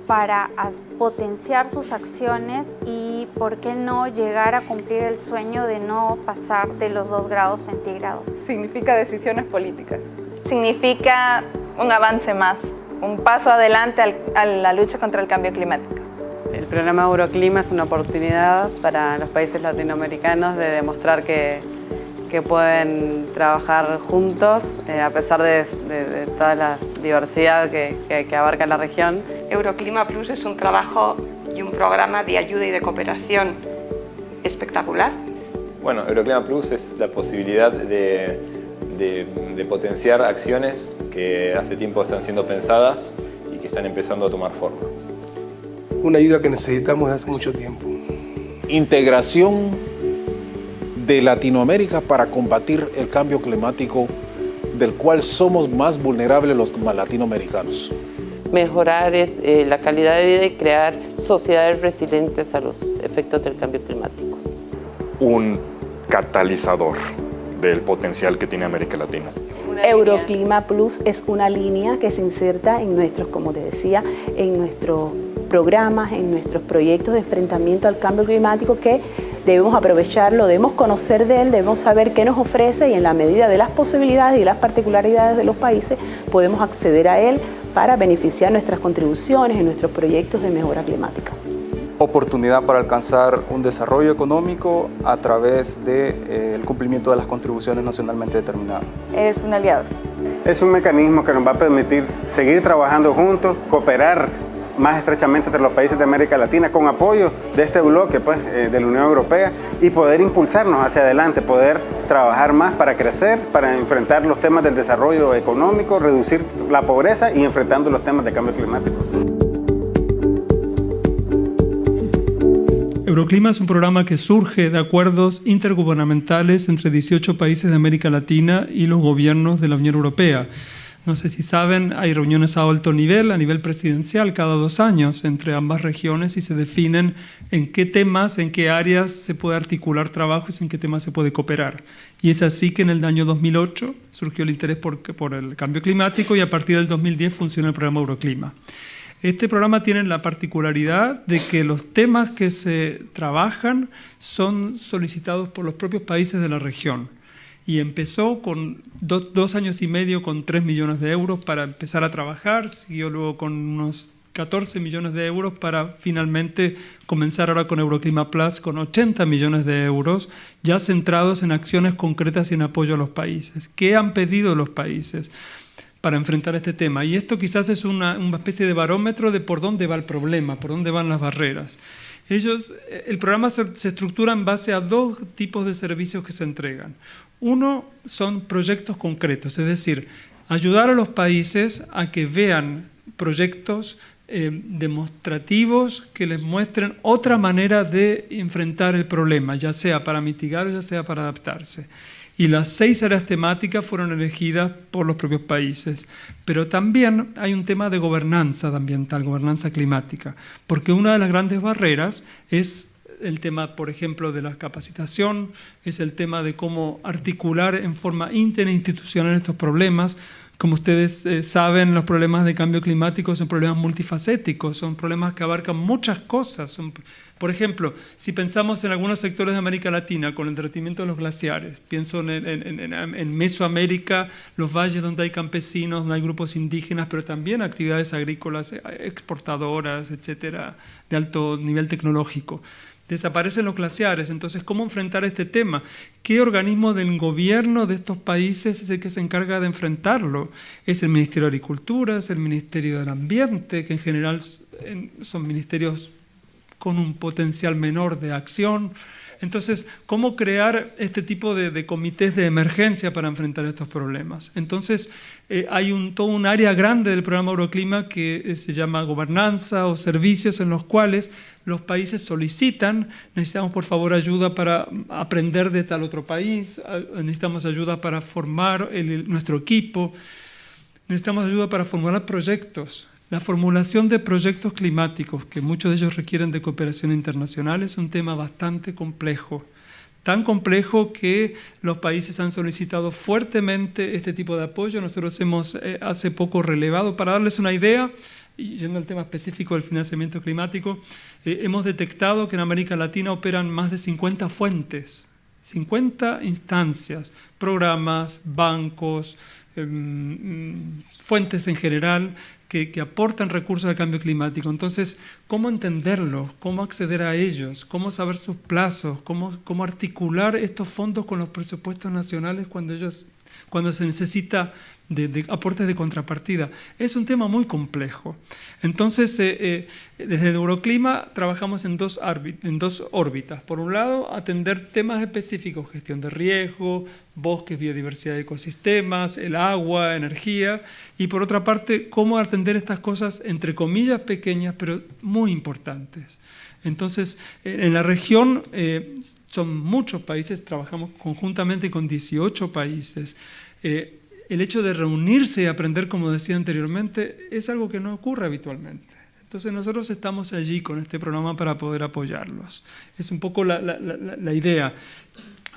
para potenciar sus acciones y, ¿por qué no, llegar a cumplir el sueño de no pasar de los 2 grados centígrados? Significa decisiones políticas. Significa un avance más, un paso adelante a la lucha contra el cambio climático. El programa Euroclima es una oportunidad para los países latinoamericanos de demostrar que pueden trabajar juntos a pesar de toda la diversidad que abarca la región. Euroclima Plus es un trabajo y un programa de ayuda y de cooperación espectacular. Bueno, Euroclima Plus es la posibilidad de potenciar acciones que hace tiempo están siendo pensadas y que están empezando a tomar forma. Una ayuda que necesitamos desde hace mucho tiempo. Integración de Latinoamérica para combatir el cambio climático del cual somos más vulnerables los latinoamericanos. Mejorar la calidad de vida y crear sociedades resilientes a los efectos del cambio climático. Un catalizador del potencial que tiene América Latina. Euroclima Plus es una línea que se inserta en nuestros, como te decía, en nuestros programas, en nuestros proyectos de enfrentamiento al cambio climático, que debemos aprovecharlo, debemos conocer de él, debemos saber qué nos ofrece y en la medida de las posibilidades y las particularidades de los países podemos acceder a él para beneficiar nuestras contribuciones en nuestros proyectos de mejora climática. Oportunidad para alcanzar un desarrollo económico a través del cumplimiento de las contribuciones nacionalmente determinadas. Es un aliado. Es un mecanismo que nos va a permitir seguir trabajando juntos, cooperar más estrechamente entre los países de América Latina con apoyo de este bloque de la Unión Europea y poder impulsarnos hacia adelante, poder trabajar más para crecer, para enfrentar los temas del desarrollo económico, reducir la pobreza y enfrentando los temas de cambio climático. Euroclima es un programa que surge de acuerdos intergubernamentales entre 18 países de América Latina y los gobiernos de la Unión Europea. No sé si saben, hay reuniones a alto nivel, a nivel presidencial, cada 2 años entre ambas regiones y se definen en qué temas, en qué áreas se puede articular trabajos, en qué temas se puede cooperar. Y es así que en el año 2008 surgió el interés por el cambio climático y a partir del 2010 funciona el programa Euroclima. Este programa tiene la particularidad de que los temas que se trabajan son solicitados por los propios países de la región. Y empezó con 2 años y medio con 3 millones de euros para empezar a trabajar, siguió luego con unos 14 millones de euros para finalmente comenzar ahora con Euroclima Plus con 80 millones de euros, ya centrados en acciones concretas y en apoyo a los países. ¿Qué han pedido los países para enfrentar este tema? Y esto quizás es una especie de barómetro de por dónde va el problema, por dónde van las barreras. El programa se estructura en base a 2 tipos de servicios que se entregan. Uno son proyectos concretos, es decir, ayudar a los países a que vean proyectos demostrativos que les muestren otra manera de enfrentar el problema, ya sea para mitigar o ya sea para adaptarse. Y las 6 áreas temáticas fueron elegidas por los propios países. Pero también hay un tema de gobernanza ambiental, gobernanza climática, porque una de las grandes barreras es el tema, por ejemplo, de la capacitación, es el tema de cómo articular en forma interinstitucional estos problemas. Como ustedes saben, los problemas de cambio climático son problemas multifacéticos, son problemas que abarcan muchas cosas. Por ejemplo, si pensamos en algunos sectores de América Latina con el derretimiento de los glaciares, pienso en Mesoamérica, los valles donde hay campesinos, donde hay grupos indígenas, pero también actividades agrícolas, exportadoras, etcétera, de alto nivel tecnológico. Desaparecen los glaciares, entonces, ¿cómo enfrentar este tema? ¿Qué organismo del gobierno de estos países es el que se encarga de enfrentarlo? ¿Es el Ministerio de Agricultura? ¿Es el Ministerio del Ambiente? Que en general son ministerios con un potencial menor de acción. Entonces, ¿cómo crear este tipo de comités de emergencia para enfrentar estos problemas? Entonces, hay todo un área grande del programa Euroclima que se llama gobernanza o servicios, en los cuales los países solicitan: necesitamos por favor ayuda para aprender de tal otro país, necesitamos ayuda para formar nuestro equipo, necesitamos ayuda para formular proyectos. La formulación de proyectos climáticos, que muchos de ellos requieren de cooperación internacional, es un tema bastante complejo. Tan complejo que los países han solicitado fuertemente este tipo de apoyo. Nosotros hemos hace poco relevado, para darles una idea, y yendo al tema específico del financiamiento climático, hemos detectado que en América Latina operan más de 50 fuentes, 50 instancias, programas, bancos, fuentes en general, que aportan recursos al cambio climático. Entonces, ¿cómo entenderlos? ¿Cómo acceder a ellos? ¿Cómo saber sus plazos? ¿Cómo articular estos fondos con los presupuestos nacionales cuando se necesita de aportes de contrapartida? Es un tema muy complejo. Entonces, desde Euroclima trabajamos en dos órbitas. Por un lado, atender temas específicos: gestión de riesgo, bosques, biodiversidad de ecosistemas, el agua, energía. Y por otra parte, cómo atender estas cosas, entre comillas, pequeñas, pero muy importantes. Entonces, en la región son muchos países, trabajamos conjuntamente con 18 países. El hecho de reunirse y aprender, como decía anteriormente, es algo que no ocurre habitualmente. Entonces nosotros estamos allí con este programa para poder apoyarlos. Es un poco la idea.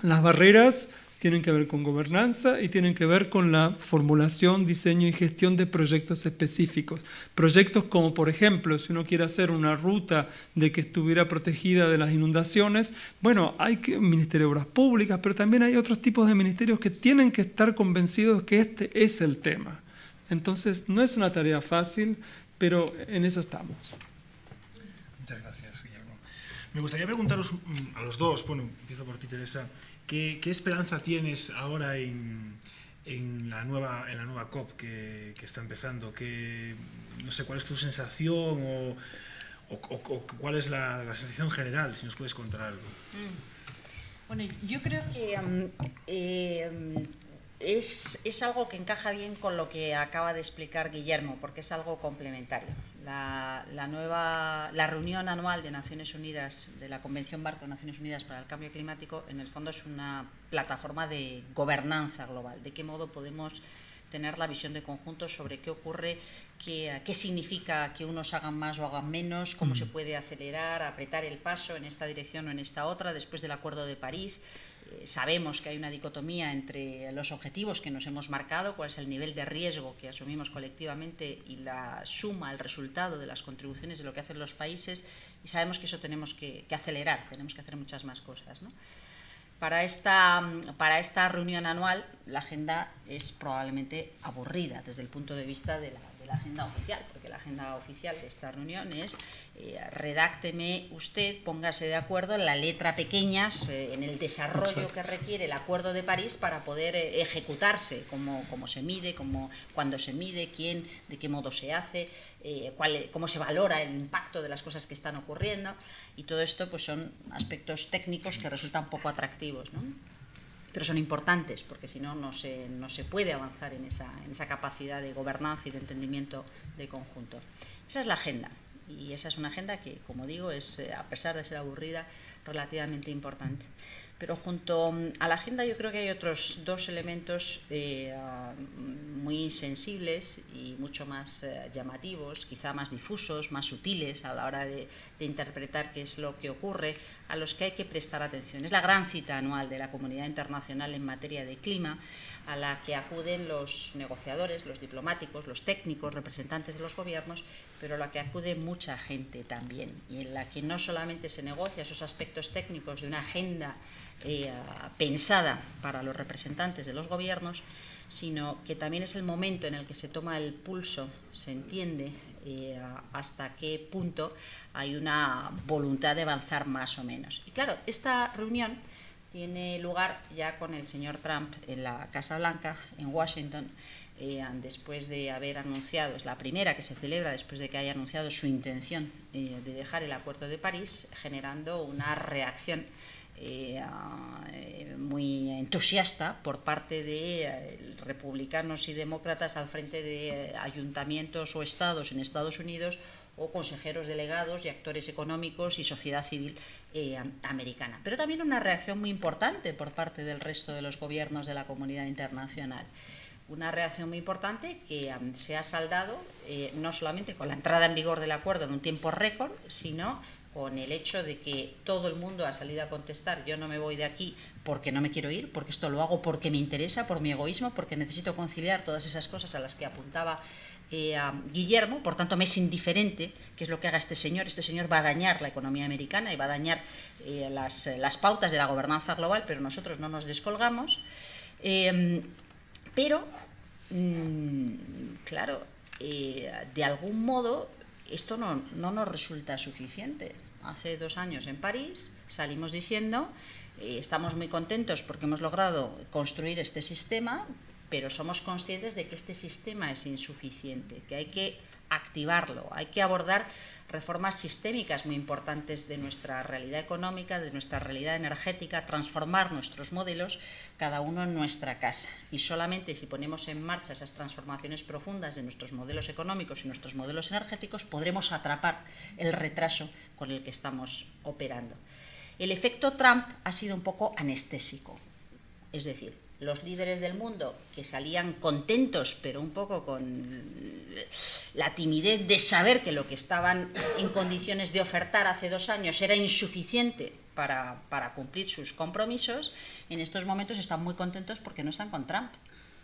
Las barreras tienen que ver con gobernanza y tienen que ver con la formulación, diseño y gestión de proyectos específicos. Proyectos como, por ejemplo, si uno quiere hacer una ruta de que estuviera protegida de las inundaciones, bueno, hay un Ministerio de Obras Públicas, pero también hay otros tipos de ministerios que tienen que estar convencidos que este es el tema. Entonces, no es una tarea fácil, pero en eso estamos. Muchas gracias, Guillermo. Me gustaría preguntaros a los dos, bueno, empiezo por ti, Teresa, ¿qué esperanza tienes ahora en la nueva COP que está empezando? No sé, ¿cuál es tu sensación o cuál es la sensación general, si nos puedes contar algo? Bueno, yo creo que es algo que encaja bien con lo que acaba de explicar Guillermo, porque es algo complementario. La reunión anual de Naciones Unidas, de la Convención Marco de Naciones Unidas para el Cambio Climático, en el fondo es una plataforma de gobernanza global. ¿De qué modo podemos tener la visión de conjunto sobre qué ocurre, qué significa que unos hagan más o hagan menos, cómo se puede acelerar, apretar el paso en esta dirección o en esta otra, después del Acuerdo de París? Sabemos que hay una dicotomía entre los objetivos que nos hemos marcado, cuál es el nivel de riesgo que asumimos colectivamente y la suma, el resultado de las contribuciones de lo que hacen los países, y sabemos que eso tenemos que acelerar, tenemos que hacer muchas más cosas, ¿no? Para esta reunión anual, la agenda es probablemente aburrida desde el punto de vista de la agenda oficial, porque la agenda oficial de esta reunión es redácteme usted, póngase de acuerdo en la letra pequeña, en el desarrollo que requiere el Acuerdo de París para poder ejecutarse, cómo se mide, cuándo se mide, quién, de qué modo se hace, cómo se valora el impacto de las cosas que están ocurriendo, y todo esto pues son aspectos técnicos que resultan poco atractivos, ¿no? pero son importantes, porque si no, no se puede avanzar en esa capacidad de gobernanza y de entendimiento de conjunto. Esa es la agenda, y esa es una agenda que, como digo, es, a pesar de ser aburrida, relativamente importante. Pero junto a la agenda yo creo que hay otros dos elementos muy sensibles y mucho más llamativos, quizá más difusos, más sutiles a la hora de interpretar qué es lo que ocurre, a los que hay que prestar atención. Es la gran cita anual de la comunidad internacional en materia de clima, a la que acuden los negociadores, los diplomáticos, los técnicos, representantes de los gobiernos, pero a la que acude mucha gente también, y en la que no solamente se negocia esos aspectos técnicos de una agenda pensada para los representantes de los gobiernos, sino que también es el momento en el que se toma el pulso, se entiende hasta qué punto hay una voluntad de avanzar más o menos. Y claro, esta reunión tiene lugar ya con el señor Trump en la Casa Blanca, en Washington, después de haber anunciado, es la primera que se celebra después de que haya anunciado su intención de dejar el Acuerdo de París, generando una reacción muy entusiasta por parte de republicanos y demócratas al frente de ayuntamientos o estados en Estados Unidos, o consejeros delegados y actores económicos y sociedad civil americana. Pero también una reacción muy importante por parte del resto de los gobiernos de la comunidad internacional. Una reacción muy importante que se ha saldado no solamente con la entrada en vigor del acuerdo en un tiempo récord, sino con el hecho de que todo el mundo ha salido a contestar: yo no me voy de aquí porque no me quiero ir, porque esto lo hago porque me interesa, por mi egoísmo, porque necesito conciliar todas esas cosas a las que apuntaba Guillermo, por tanto me es indiferente qué es lo que haga este señor va a dañar la economía americana y va a dañar las pautas de la gobernanza global, pero nosotros no nos descolgamos. Pero, claro, de algún modo esto no nos resulta suficiente. Hace 2 años en París salimos diciendo estamos muy contentos porque hemos logrado construir este sistema, pero somos conscientes de que este sistema es insuficiente, que hay que activarlo, hay que abordar reformas sistémicas muy importantes de nuestra realidad económica, de nuestra realidad energética, transformar nuestros modelos, cada uno en nuestra casa. Y solamente si ponemos en marcha esas transformaciones profundas de nuestros modelos económicos y nuestros modelos energéticos, podremos atrapar el retraso con el que estamos operando. El efecto Trump ha sido un poco anestésico, es decir, los líderes del mundo que salían contentos, pero un poco con la timidez de saber que lo que estaban en condiciones de ofertar hace 2 años era insuficiente para cumplir sus compromisos, en estos momentos están muy contentos porque no están con Trump,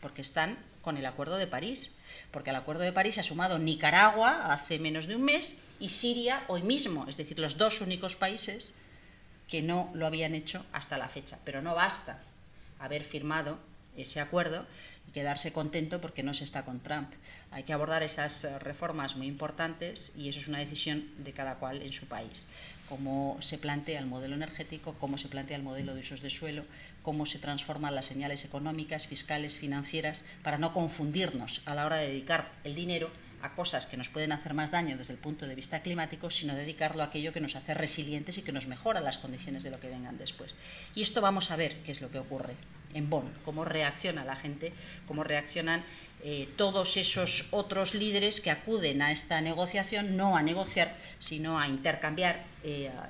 porque están con el Acuerdo de París, porque al Acuerdo de París ha sumado Nicaragua hace menos de un mes y Siria hoy mismo, es decir, los 2 únicos países que no lo habían hecho hasta la fecha. Pero no basta haber firmado ese acuerdo y quedarse contento porque no se está con Trump. Hay que abordar esas reformas muy importantes y eso es una decisión de cada cual en su país. Cómo se plantea el modelo energético, cómo se plantea el modelo de usos de suelo, cómo se transforman las señales económicas, fiscales, financieras, para no confundirnos a la hora de dedicar el dinero a cosas que nos pueden hacer más daño desde el punto de vista climático, sino dedicarlo a aquello que nos hace resilientes y que nos mejora las condiciones de lo que vengan después. Y esto vamos a ver qué es lo que ocurre en Bonn, cómo reacciona la gente, cómo reaccionan todos esos otros líderes que acuden a esta negociación, no a negociar, sino a intercambiar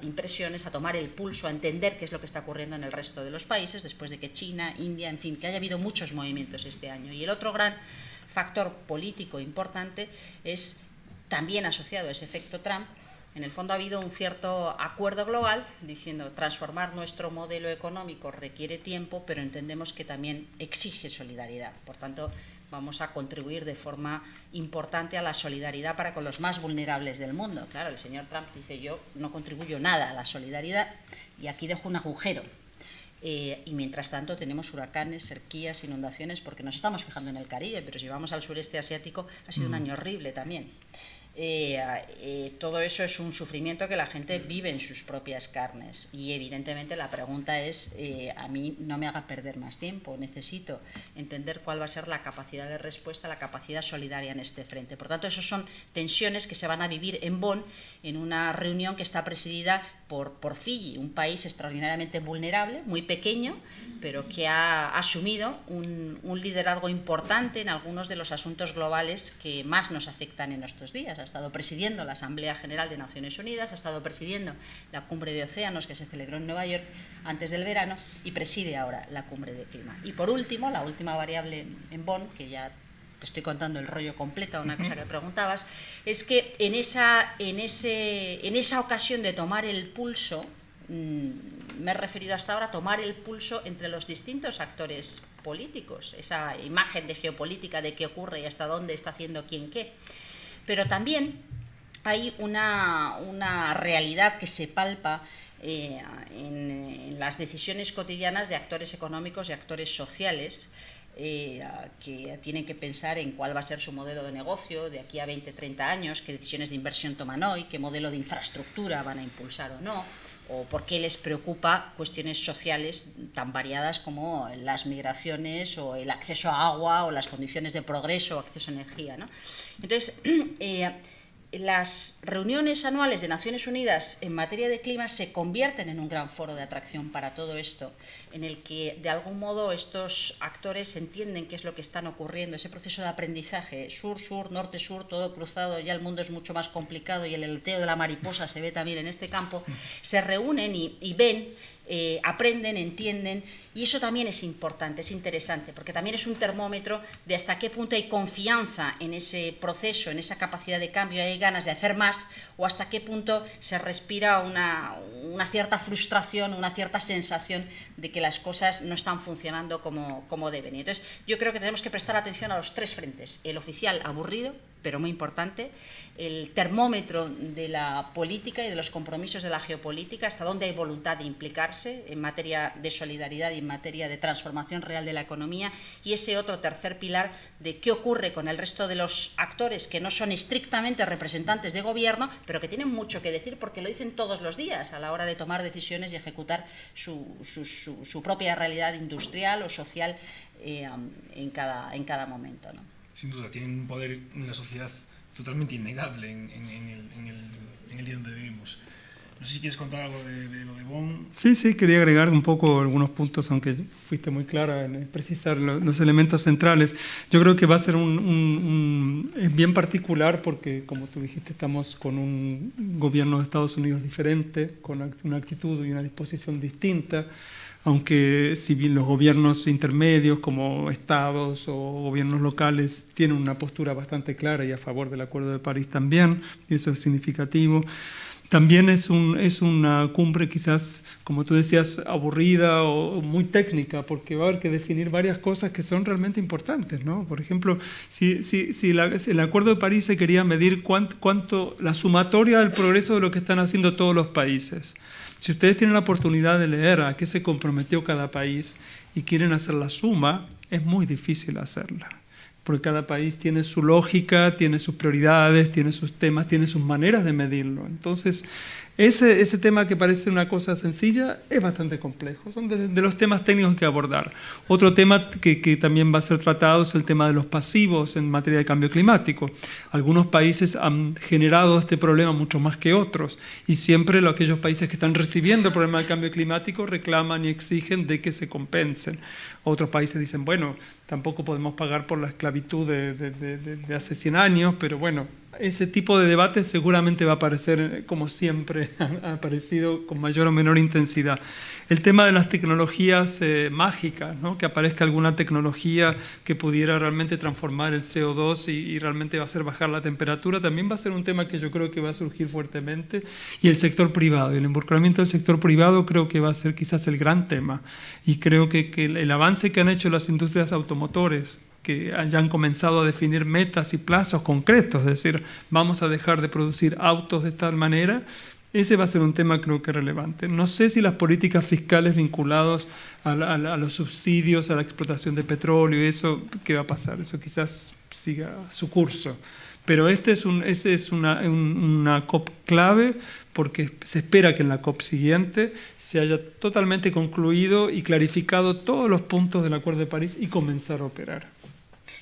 impresiones, a tomar el pulso, a entender qué es lo que está ocurriendo en el resto de los países, después de que China, India, en fin, que haya habido muchos movimientos este año. Y el otro gran factor político importante es también asociado a ese efecto Trump. En el fondo ha habido un cierto acuerdo global diciendo transformar nuestro modelo económico requiere tiempo, pero entendemos que también exige solidaridad. Por tanto, vamos a contribuir de forma importante a la solidaridad para con los más vulnerables del mundo. Claro, el señor Trump dice: yo no contribuyo nada a la solidaridad y aquí dejo un agujero. Y mientras tanto tenemos huracanes, sequías, inundaciones, porque nos estamos fijando en el Caribe, pero si vamos al sureste asiático ha sido un año horrible también. todo eso es un sufrimiento que la gente vive en sus propias carnes y evidentemente la pregunta es, a mí no me haga perder más tiempo, necesito entender cuál va a ser la capacidad de respuesta, la capacidad solidaria en este frente. Por tanto, esas son tensiones que se van a vivir en Bonn en una reunión que está presidida por Fiji, un país extraordinariamente vulnerable, muy pequeño, pero que ha asumido un liderazgo importante en algunos de los asuntos globales que más nos afectan en nuestros días. Ha estado presidiendo la Asamblea General de Naciones Unidas, ha estado presidiendo la Cumbre de Océanos que se celebró en Nueva York antes del verano y preside ahora la Cumbre de Clima. Y por último, la última variable en Bonn, que ya te estoy contando el rollo completo, una cosa que preguntabas, es que en esa ocasión de tomar el pulso, me he referido hasta ahora a tomar el pulso entre los distintos actores políticos, esa imagen de geopolítica de qué ocurre y hasta dónde está haciendo quién qué. Pero también hay una realidad que se palpa en las decisiones cotidianas de actores económicos y actores sociales que tienen que pensar en cuál va a ser su modelo de negocio de aquí a 20-30 años, qué decisiones de inversión toman hoy, qué modelo de infraestructura van a impulsar o no, o por qué les preocupa cuestiones sociales tan variadas como las migraciones o el acceso a agua o las condiciones de progreso o acceso a energía, ¿no? Entonces, las reuniones anuales de Naciones Unidas en materia de clima se convierten en un gran foro de atracción para todo esto, en el que de algún modo estos actores entienden qué es lo que está ocurriendo, ese proceso de aprendizaje, sur-sur, norte-sur, todo cruzado, ya el mundo es mucho más complicado y el aleteo de la mariposa se ve también en este campo, se reúnen y ven, aprenden, entienden, y eso también es importante, es interesante, porque también es un termómetro de hasta qué punto hay confianza en ese proceso, en esa capacidad de cambio, hay ganas de hacer más, o hasta qué punto se respira una cierta frustración, una cierta sensación de que las cosas no están funcionando como deben. Y entonces, yo creo que tenemos que prestar atención a los tres frentes: el oficial aburrido, pero muy importante, el termómetro de la política y de los compromisos de la geopolítica, hasta dónde hay voluntad de implicarse en materia de solidaridad y en materia de transformación real de la economía, y ese otro tercer pilar de qué ocurre con el resto de los actores que no son estrictamente representantes de gobierno, pero que tienen mucho que decir porque lo dicen todos los días a la hora de tomar decisiones y ejecutar su propia realidad industrial o social en cada momento, ¿no? Sin duda, tienen un poder en la sociedad totalmente innegable en el día donde vivimos. No sé si quieres contar algo de lo de Bonn. Sí, quería agregar un poco algunos puntos, aunque fuiste muy clara en precisar los elementos centrales. Yo creo que va a ser es bien particular porque, como tú dijiste, estamos con un gobierno de Estados Unidos diferente, con una actitud y una disposición distinta, aunque si bien los gobiernos intermedios como estados o gobiernos locales tienen una postura bastante clara y a favor del Acuerdo de París también, y eso es significativo. También es una cumbre quizás, como tú decías, aburrida o muy técnica, porque va a haber que definir varias cosas que son realmente importantes, ¿no? Por ejemplo, si el Acuerdo de París se quería medir cuánto la sumatoria del progreso de lo que están haciendo todos los países. Si ustedes tienen la oportunidad de leer a qué se comprometió cada país y quieren hacer la suma, es muy difícil hacerla. Porque cada país tiene su lógica, tiene sus prioridades, tiene sus temas, tiene sus maneras de medirlo. Entonces, ese tema que parece una cosa sencilla es bastante complejo. Son de los temas técnicos que abordar. Otro tema que también va a ser tratado es el tema de los pasivos en materia de cambio climático. Algunos países han generado este problema mucho más que otros y siempre aquellos países que están recibiendo el problema del cambio climático reclaman y exigen de que se compensen. Otros países dicen, bueno, tampoco podemos pagar por la esclavitud de hace 100 años, pero bueno, ese tipo de debate seguramente va a aparecer, como siempre ha aparecido, con mayor o menor intensidad. El tema de las tecnologías mágicas, ¿no? Que aparezca alguna tecnología que pudiera realmente transformar el CO2 y realmente va a hacer bajar la temperatura, también va a ser un tema que yo creo que va a surgir fuertemente. Y el sector privado, el involucramiento del sector privado creo que va a ser quizás el gran tema. Y creo que el avance que han hecho las industrias automotores, que ya han comenzado a definir metas y plazos concretos, es decir, vamos a dejar de producir autos de tal manera, ese va a ser un tema creo que relevante. No sé si las políticas fiscales vinculadas a los subsidios, a la explotación de petróleo, eso, ¿qué va a pasar? Eso quizás siga su curso. Pero ese es una COP clave, porque se espera que en la COP siguiente se haya totalmente concluido y clarificado todos los puntos del Acuerdo de París y comenzar a operar.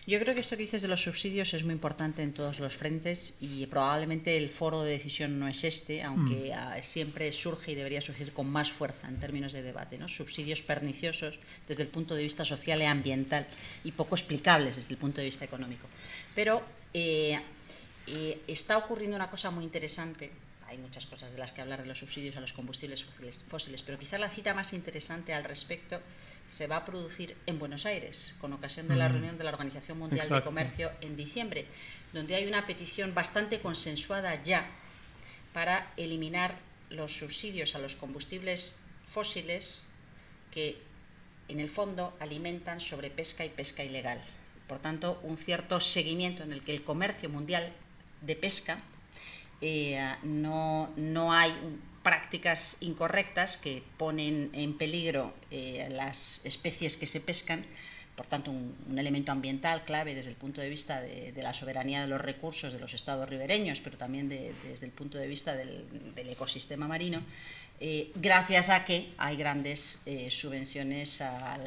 Yo creo que esto que dices de los subsidios es muy importante en todos los frentes y probablemente el foro de decisión no es este, aunque siempre surge y debería surgir con más fuerza en términos de debate, ¿no? Subsidios perniciosos desde el punto de vista social y ambiental y poco explicables desde el punto de vista económico. Pero está ocurriendo una cosa muy interesante. Hay muchas cosas de las que hablar de los subsidios a los combustibles fósiles, pero quizá la cita más interesante al respecto se va a producir en Buenos Aires, con ocasión de la reunión de la Organización Mundial de Comercio en diciembre, donde hay una petición bastante consensuada ya para eliminar los subsidios a los combustibles fósiles que, en el fondo, alimentan sobrepesca y pesca ilegal. Por tanto, un cierto seguimiento en el que el comercio mundial de pesca no hay prácticas incorrectas que ponen en peligro las especies que se pescan. Por tanto, un elemento ambiental clave desde el punto de vista de la soberanía de los recursos de los estados ribereños, pero también desde el punto de vista del ecosistema marino, gracias a que hay grandes subvenciones a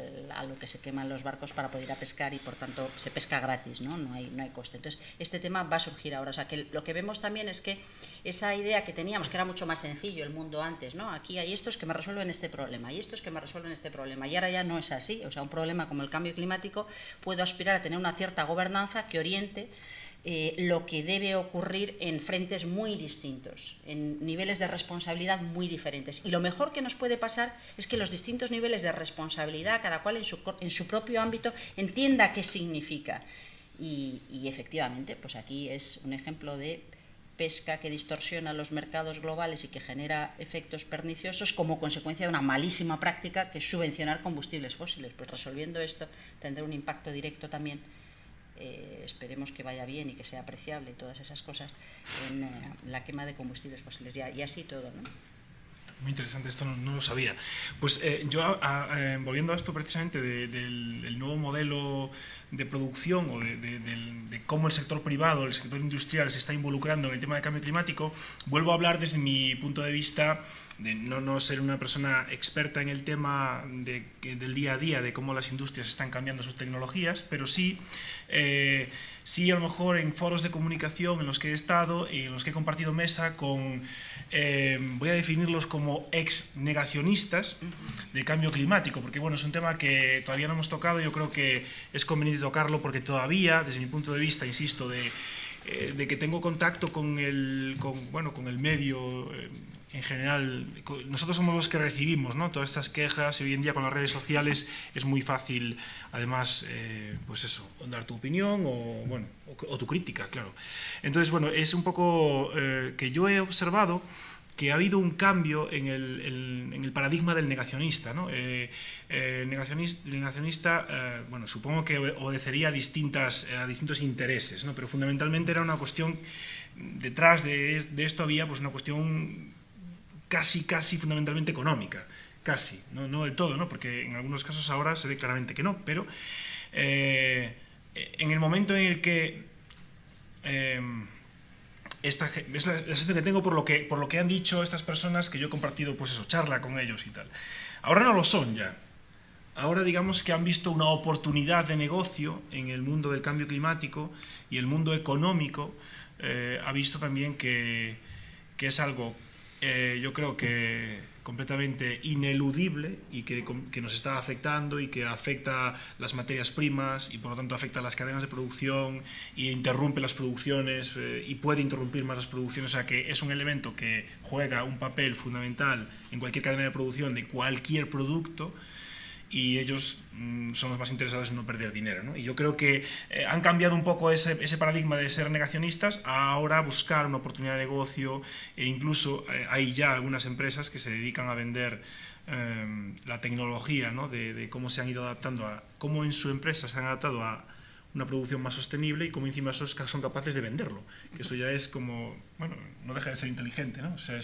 lo que se queman los barcos para poder ir a pescar y, por tanto, se pesca gratis, ¿no? No hay coste. Entonces, este tema va a surgir ahora. O sea, que lo que vemos también es que esa idea que teníamos, que era mucho más sencillo el mundo antes, ¿no? Aquí hay estos que me resuelven este problema y estos que me resuelven este problema, y ahora ya no es así. O sea, un problema como el cambio climático puede aspirar a tener una cierta gobernanza que oriente lo que debe ocurrir en frentes muy distintos, en niveles de responsabilidad muy diferentes. Y lo mejor que nos puede pasar es que los distintos niveles de responsabilidad, cada cual en su propio ámbito, entienda qué significa. Y efectivamente, pues aquí es un ejemplo de pesca que distorsiona los mercados globales y que genera efectos perniciosos como consecuencia de una malísima práctica que es subvencionar combustibles fósiles. Pues resolviendo esto tendrá un impacto directo también, esperemos que vaya bien y que sea apreciable y todas esas cosas, en la quema de combustibles fósiles y así todo, ¿no? Muy interesante, esto no lo sabía. Pues yo, volviendo a esto precisamente del nuevo modelo de producción o de cómo el sector privado, el sector industrial se está involucrando en el tema de cambio climático, vuelvo a hablar desde mi punto de vista de no ser una persona experta en el tema del día a día, de cómo las industrias están cambiando sus tecnologías, pero sí a lo mejor en foros de comunicación en los que he estado y en los que he compartido mesa con, voy a definirlos como ex-negacionistas del cambio climático, porque bueno, es un tema que todavía no hemos tocado. Yo creo que es conveniente tocarlo porque todavía, desde mi punto de vista, insisto, de que tengo contacto con el medio en general, nosotros somos los que recibimos, ¿no?, todas estas quejas, y hoy en día con las redes sociales es muy fácil, además, pues eso, dar tu opinión o tu crítica, claro. Entonces, bueno, es un poco que yo he observado que ha habido un cambio en el paradigma del negacionista, ¿no? El negacionista, bueno, supongo que obedecería a distintos intereses, ¿no?, pero fundamentalmente era una cuestión, detrás de esto había pues una cuestión casi fundamentalmente económica, casi, no del todo, ¿no?, porque en algunos casos ahora se ve claramente que no, pero en el momento en el que es la sensación que tengo por lo que han dicho estas personas que yo he compartido, pues eso, charla con ellos y tal. Ahora no lo son ya. Ahora digamos que han visto una oportunidad de negocio en el mundo del cambio climático, y el mundo económico ha visto también que es algo, yo creo que completamente ineludible, y que nos está afectando y que afecta las materias primas y por lo tanto afecta las cadenas de producción y interrumpe las producciones y puede interrumpir más las producciones. O sea, que es un elemento que juega un papel fundamental en cualquier cadena de producción de cualquier producto, y ellos son los más interesados en no perder dinero, ¿no? Y yo creo que han cambiado un poco ese paradigma de ser negacionistas a ahora buscar una oportunidad de negocio, e incluso hay ya algunas empresas que se dedican a vender la tecnología, ¿no?, de cómo se han ido adaptando, cómo en su empresa se han adaptado a una producción más sostenible y cómo encima esos son capaces de venderlo, que eso ya es como, bueno, no deja de ser inteligente, ¿no? O sea,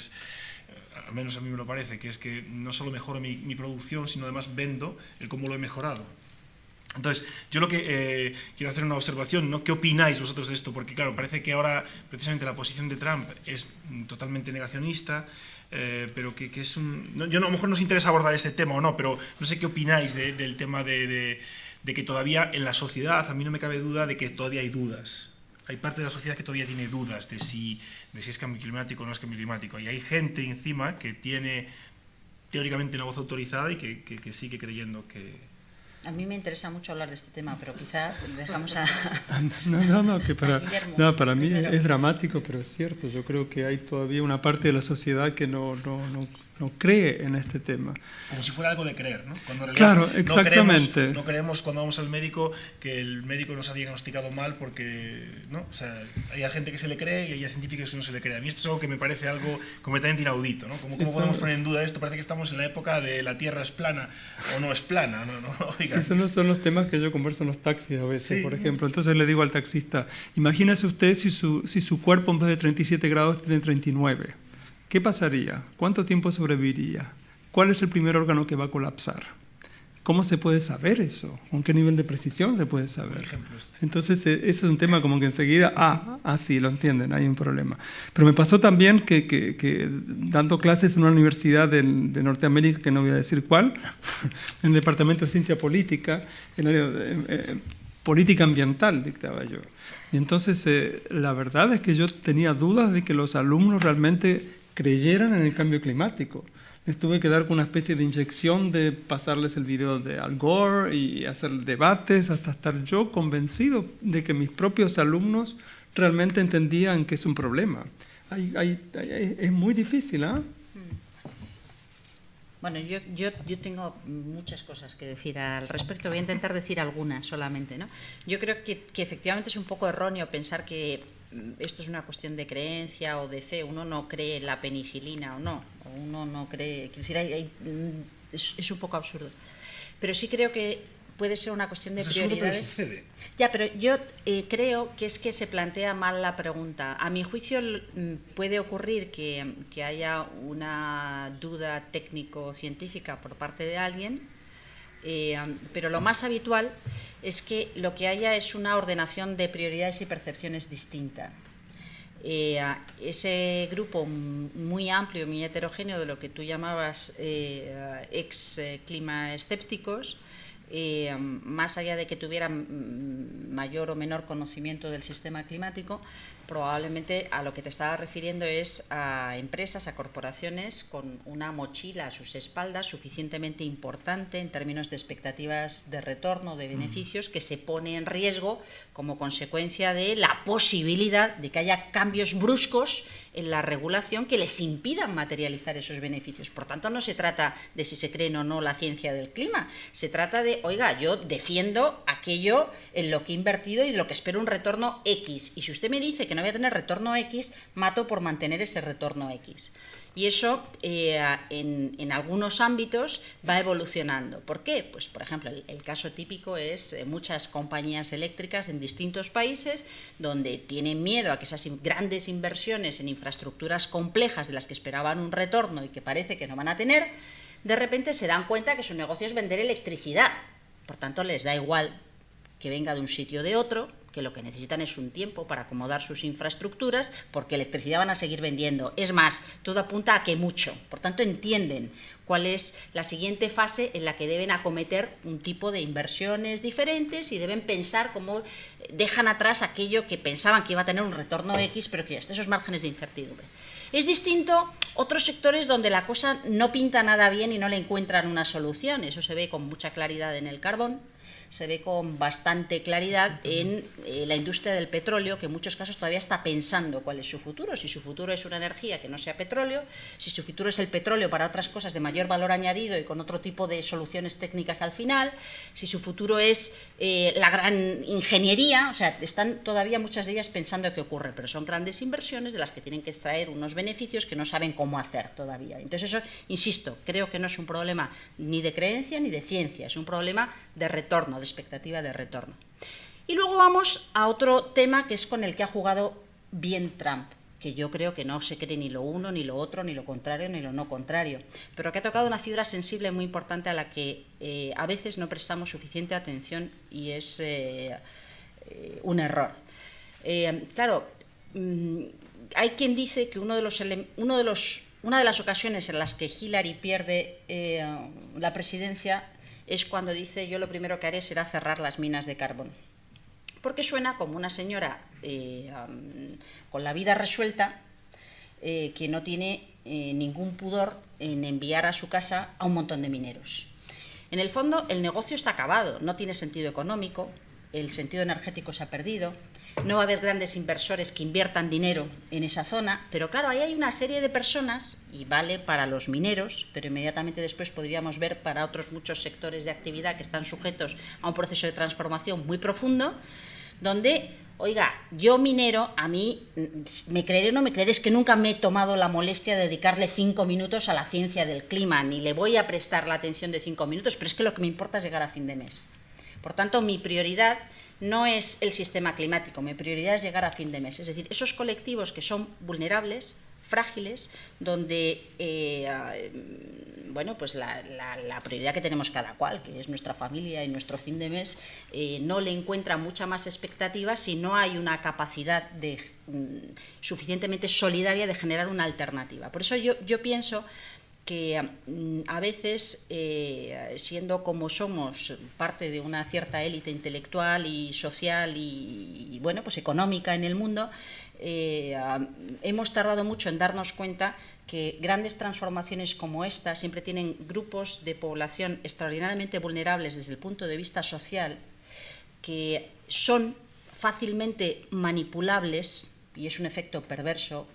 al menos a mí me lo parece, que es que no solo mejoro mi producción, sino además vendo el cómo lo he mejorado. Entonces, yo lo que quiero hacer una observación, ¿no? ¿Qué opináis vosotros de esto? Porque, claro, parece que ahora precisamente la posición de Trump es totalmente negacionista, pero que es un... No, yo a lo mejor nos interesa abordar este tema o no, pero no sé qué opináis del tema de que todavía en la sociedad, a mí no me cabe duda de que todavía hay dudas. Hay parte de la sociedad que todavía tiene dudas de si es cambio climático o no es cambio climático. Y hay gente encima que tiene teóricamente una voz autorizada y que sigue creyendo que... A mí me interesa mucho hablar de este tema, pero quizá dejamos a... No, para mí es dramático, pero es cierto. Yo creo que hay todavía una parte de la sociedad que no cree en este tema. Como si fuera algo de creer, ¿no? Cuando en realidad claro, exactamente. No creemos cuando vamos al médico que el médico nos ha diagnosticado mal porque, ¿no? O sea, hay gente que se le cree y hay científicos que no se le cree. A mí esto es algo que me parece algo completamente inaudito, ¿no? ¿Cómo podemos poner en duda esto? Parece que estamos en la época de la Tierra es plana o no es plana, ¿no? Sí, esos son los temas que yo converso en los taxis a veces, sí. Por ejemplo. Entonces le digo al taxista, imagínese usted si su cuerpo en vez de 37 grados tiene 39. ¿Qué pasaría? ¿Cuánto tiempo sobreviviría? ¿Cuál es el primer órgano que va a colapsar? ¿Cómo se puede saber eso? ¿Con qué nivel de precisión se puede saber? Entonces, ese es un tema como que enseguida, sí, lo entienden, hay un problema. Pero me pasó también que dando clases en una universidad de Norteamérica, que no voy a decir cuál, en el Departamento de Ciencia Política, en el área de política ambiental, dictaba yo. Y entonces, la verdad es que yo tenía dudas de que los alumnos realmente creyeran en el cambio climático. Les tuve que dar una especie de inyección de pasarles el video de Al Gore y hacer debates hasta estar yo convencido de que mis propios alumnos realmente entendían que es un problema. Es muy difícil, ¿ah? Bueno, yo tengo muchas cosas que decir al respecto. Voy a intentar decir algunas solamente, ¿no? Yo creo que efectivamente es un poco erróneo pensar que esto es una cuestión de creencia o de fe. Uno no cree en la penicilina o no. O uno no cree... Es un poco absurdo. Pero sí creo que puede ser una cuestión de prioridades. Ya, pero yo creo que es que se plantea mal la pregunta. A mi juicio puede ocurrir que haya una duda técnico-científica por parte de alguien, pero lo más habitual es que lo que haya es una ordenación de prioridades y percepciones distinta. Ese grupo muy amplio, muy heterogéneo de lo que tú llamabas clima escépticos, más allá de que tuvieran mayor o menor conocimiento del sistema climático, probablemente a lo que te estaba refiriendo es a empresas, a corporaciones con una mochila a sus espaldas suficientemente importante en términos de expectativas de retorno, de beneficios, que se pone en riesgo como consecuencia de la posibilidad de que haya cambios bruscos en la regulación que les impidan materializar esos beneficios. Por tanto, no se trata de si se cree o no la ciencia del clima, se trata de, oiga, yo defiendo aquello en lo que he invertido y de lo que espero un retorno X, y si usted me dice que no voy a tener retorno X, mato por mantener ese retorno X. Y eso en algunos ámbitos va evolucionando. ¿Por qué? Pues, por ejemplo, el caso típico es muchas compañías eléctricas en distintos países donde tienen miedo a que esas grandes inversiones en infraestructuras complejas de las que esperaban un retorno y que parece que no van a tener, de repente se dan cuenta que su negocio es vender electricidad. Por tanto, les da igual que venga de un sitio o de otro, que lo que necesitan es un tiempo para acomodar sus infraestructuras, porque electricidad van a seguir vendiendo. Es más, todo apunta a que mucho. Por tanto, entienden cuál es la siguiente fase en la que deben acometer un tipo de inversiones diferentes y deben pensar cómo dejan atrás aquello que pensaban que iba a tener un retorno X, pero que ya está esos márgenes de incertidumbre. Es distinto otros sectores donde la cosa no pinta nada bien y no le encuentran una solución. Eso se ve con mucha claridad en el carbón, se ve con bastante claridad en la industria del petróleo, que en muchos casos todavía está pensando cuál es su futuro, si su futuro es una energía que no sea petróleo, si su futuro es el petróleo para otras cosas de mayor valor añadido y con otro tipo de soluciones técnicas al final, si su futuro es la gran ingeniería. O sea, están todavía muchas de ellas pensando qué ocurre, pero son grandes inversiones de las que tienen que extraer unos beneficios que no saben cómo hacer todavía. Entonces eso, insisto, creo que no es un problema ni de creencia ni de ciencia, es un problema de retorno, de expectativa de retorno. Y luego vamos a otro tema que es con el que ha jugado bien Trump. que yo creo que no se cree ni lo uno, ni lo otro, ni lo contrario, ni lo no contrario, pero que ha tocado una fibra sensible muy importante a la que a veces no prestamos suficiente atención y es un error. Claro, hay quien dice que una de las ocasiones en las que Hillary pierde la presidencia es cuando dice: yo lo primero que haré será cerrar las minas de carbón. Porque suena como una señora con la vida resuelta, que no tiene ningún pudor en enviar a su casa a un montón de mineros. En el fondo, el negocio está acabado, no tiene sentido económico, el sentido energético se ha perdido, no va a haber grandes inversores que inviertan dinero en esa zona, pero claro, ahí hay una serie de personas, y vale para los mineros, pero inmediatamente después podríamos ver para otros muchos sectores de actividad que están sujetos a un proceso de transformación muy profundo, donde, oiga, yo minero, a mí, me creeré o no me creeré, es que nunca me he tomado la molestia de dedicarle 5 minutos a la ciencia del clima, ni le voy a prestar la atención de 5 minutos, pero es que lo que me importa es llegar a fin de mes. Por tanto, mi prioridad no es el sistema climático, mi prioridad es llegar a fin de mes. Es decir, esos colectivos que son vulnerables, frágiles, donde bueno, pues la prioridad que tenemos cada cual, que es nuestra familia y nuestro fin de mes, no le encuentra mucha más expectativa si no hay una capacidad suficientemente solidaria de generar una alternativa. Por eso yo pienso que a veces, siendo como somos parte de una cierta élite intelectual y social y bueno, pues económica en el mundo, hemos tardado mucho en darnos cuenta que grandes transformaciones como esta siempre tienen grupos de población extraordinariamente vulnerables desde el punto de vista social, que son fácilmente manipulables, y es un efecto perverso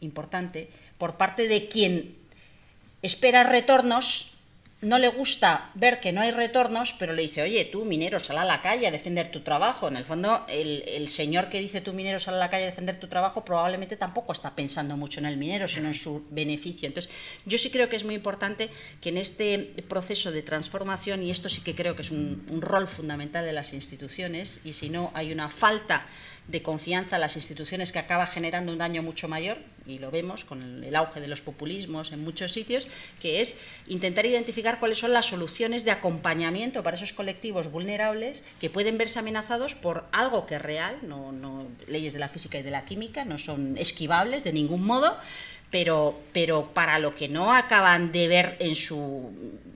importante, por parte de quien espera retornos, no le gusta ver que no hay retornos, pero le dice: oye, tú, minero, sal a la calle a defender tu trabajo. En el fondo, el señor que dice: tú, minero, sal a la calle a defender tu trabajo, probablemente tampoco está pensando mucho en el minero, sino en su beneficio. Entonces, yo sí creo que es muy importante que en este proceso de transformación, y esto sí que creo que es un rol fundamental de las instituciones, y si no, hay una falta de confianza en las instituciones que acaba generando un daño mucho mayor, y lo vemos con el auge de los populismos en muchos sitios, que es intentar identificar cuáles son las soluciones de acompañamiento para esos colectivos vulnerables que pueden verse amenazados por algo que es real, no leyes de la física y de la química, no son esquivables de ningún modo, pero para lo que no acaban de ver en su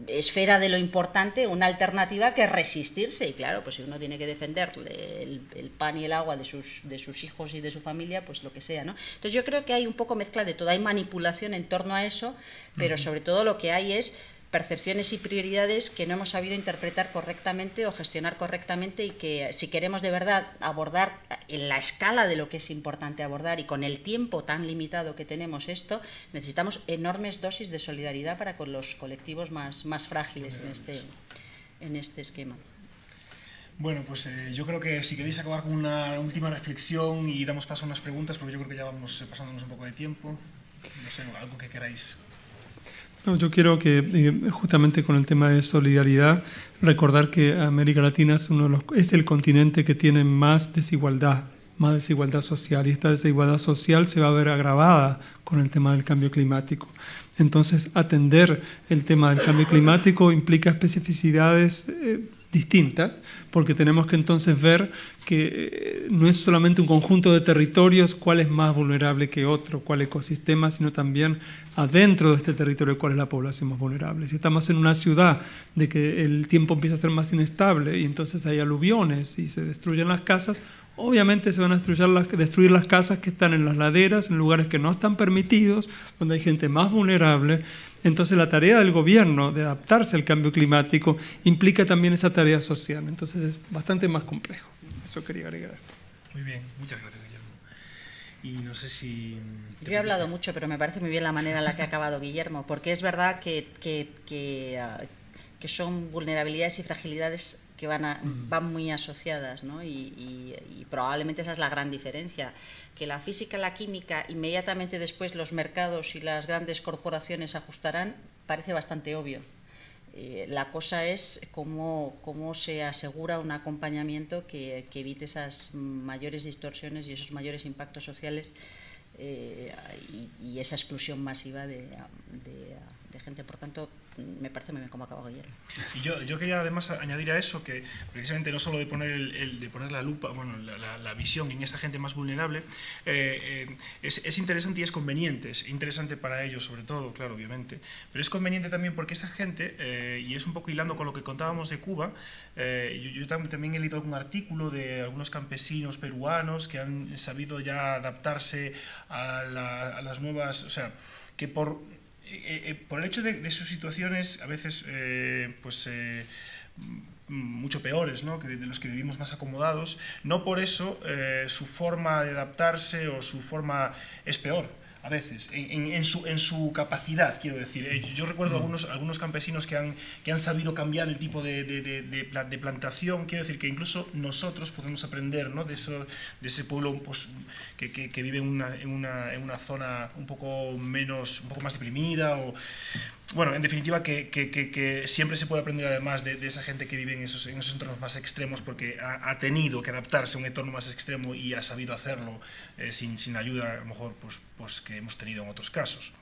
esfera de lo importante una alternativa que es resistirse. Y claro, pues si uno tiene que defender el pan y el agua de sus hijos y de su familia, pues lo que sea, ¿no? Entonces yo creo que hay un poco mezcla de todo, hay manipulación en torno a eso, pero sobre todo lo que hay es percepciones y prioridades que no hemos sabido interpretar correctamente o gestionar correctamente, y que si queremos de verdad abordar en la escala de lo que es importante abordar y con el tiempo tan limitado que tenemos esto, necesitamos enormes dosis de solidaridad para con los colectivos más frágiles en este esquema. Bueno, pues yo creo que si queréis acabar con una última reflexión y damos paso a unas preguntas, porque yo creo que ya vamos pasándonos un poco de tiempo. No sé, algo que queráis. No, yo quiero que, justamente con el tema de solidaridad, recordar que América Latina es el continente que tiene más desigualdad social, y esta desigualdad social se va a ver agravada con el tema del cambio climático. Entonces, atender el tema del cambio climático implica especificidades distintas, porque tenemos que entonces ver que no es solamente un conjunto de territorios cuál es más vulnerable que otro, cuál ecosistema, sino también adentro de este territorio cuál es la población más vulnerable. Si estamos en una ciudad de que el tiempo empieza a ser más inestable y entonces hay aluviones y se destruyen las casas, obviamente se van a destruir las casas que están en las laderas, en lugares que no están permitidos, donde hay gente más vulnerable. Entonces la tarea del gobierno de adaptarse al cambio climático implica también esa tarea social. Entonces es bastante más complejo. Eso quería agregar. Muy bien, muchas gracias, Guillermo. Y no sé si... Yo he hablado mucho, pero me parece muy bien la manera en la que ha acabado Guillermo, porque es verdad que son vulnerabilidades y fragilidades que van muy asociadas, ¿no? Y probablemente esa es la gran diferencia, que la física, la química, inmediatamente después los mercados y las grandes corporaciones ajustarán, parece bastante obvio. La cosa es cómo se asegura un acompañamiento que evite esas mayores distorsiones y esos mayores impactos sociales y esa exclusión masiva de gente. Por tanto, me parece muy bien como acaba Guillermo. Y yo quería además añadir a eso que precisamente no solo de poner, de poner la lupa, bueno, la visión en esa gente más vulnerable, es interesante y es conveniente. Es interesante para ellos sobre todo, claro, obviamente, pero es conveniente también porque esa gente, y es un poco hilando con lo que contábamos de Cuba, yo también he leído algún artículo de algunos campesinos peruanos que han sabido ya adaptarse a las nuevas, o sea, que por el hecho de sus situaciones a veces mucho peores, ¿no?, que de los que vivimos más acomodados, no por eso su forma de adaptarse o su forma es peor. A veces, en su capacidad, quiero decir. Yo recuerdo algunos campesinos que han sabido cambiar el tipo de plantación. Quiero decir que incluso nosotros podemos aprender, ¿no?, de ese pueblo pues, que vive en una zona un poco más deprimida. Bueno, en definitiva, que siempre se puede aprender además de esa gente que vive en esos entornos más extremos, porque ha tenido que adaptarse a un entorno más extremo y ha sabido hacerlo sin ayuda, a lo mejor, pues que hemos tenido en otros casos.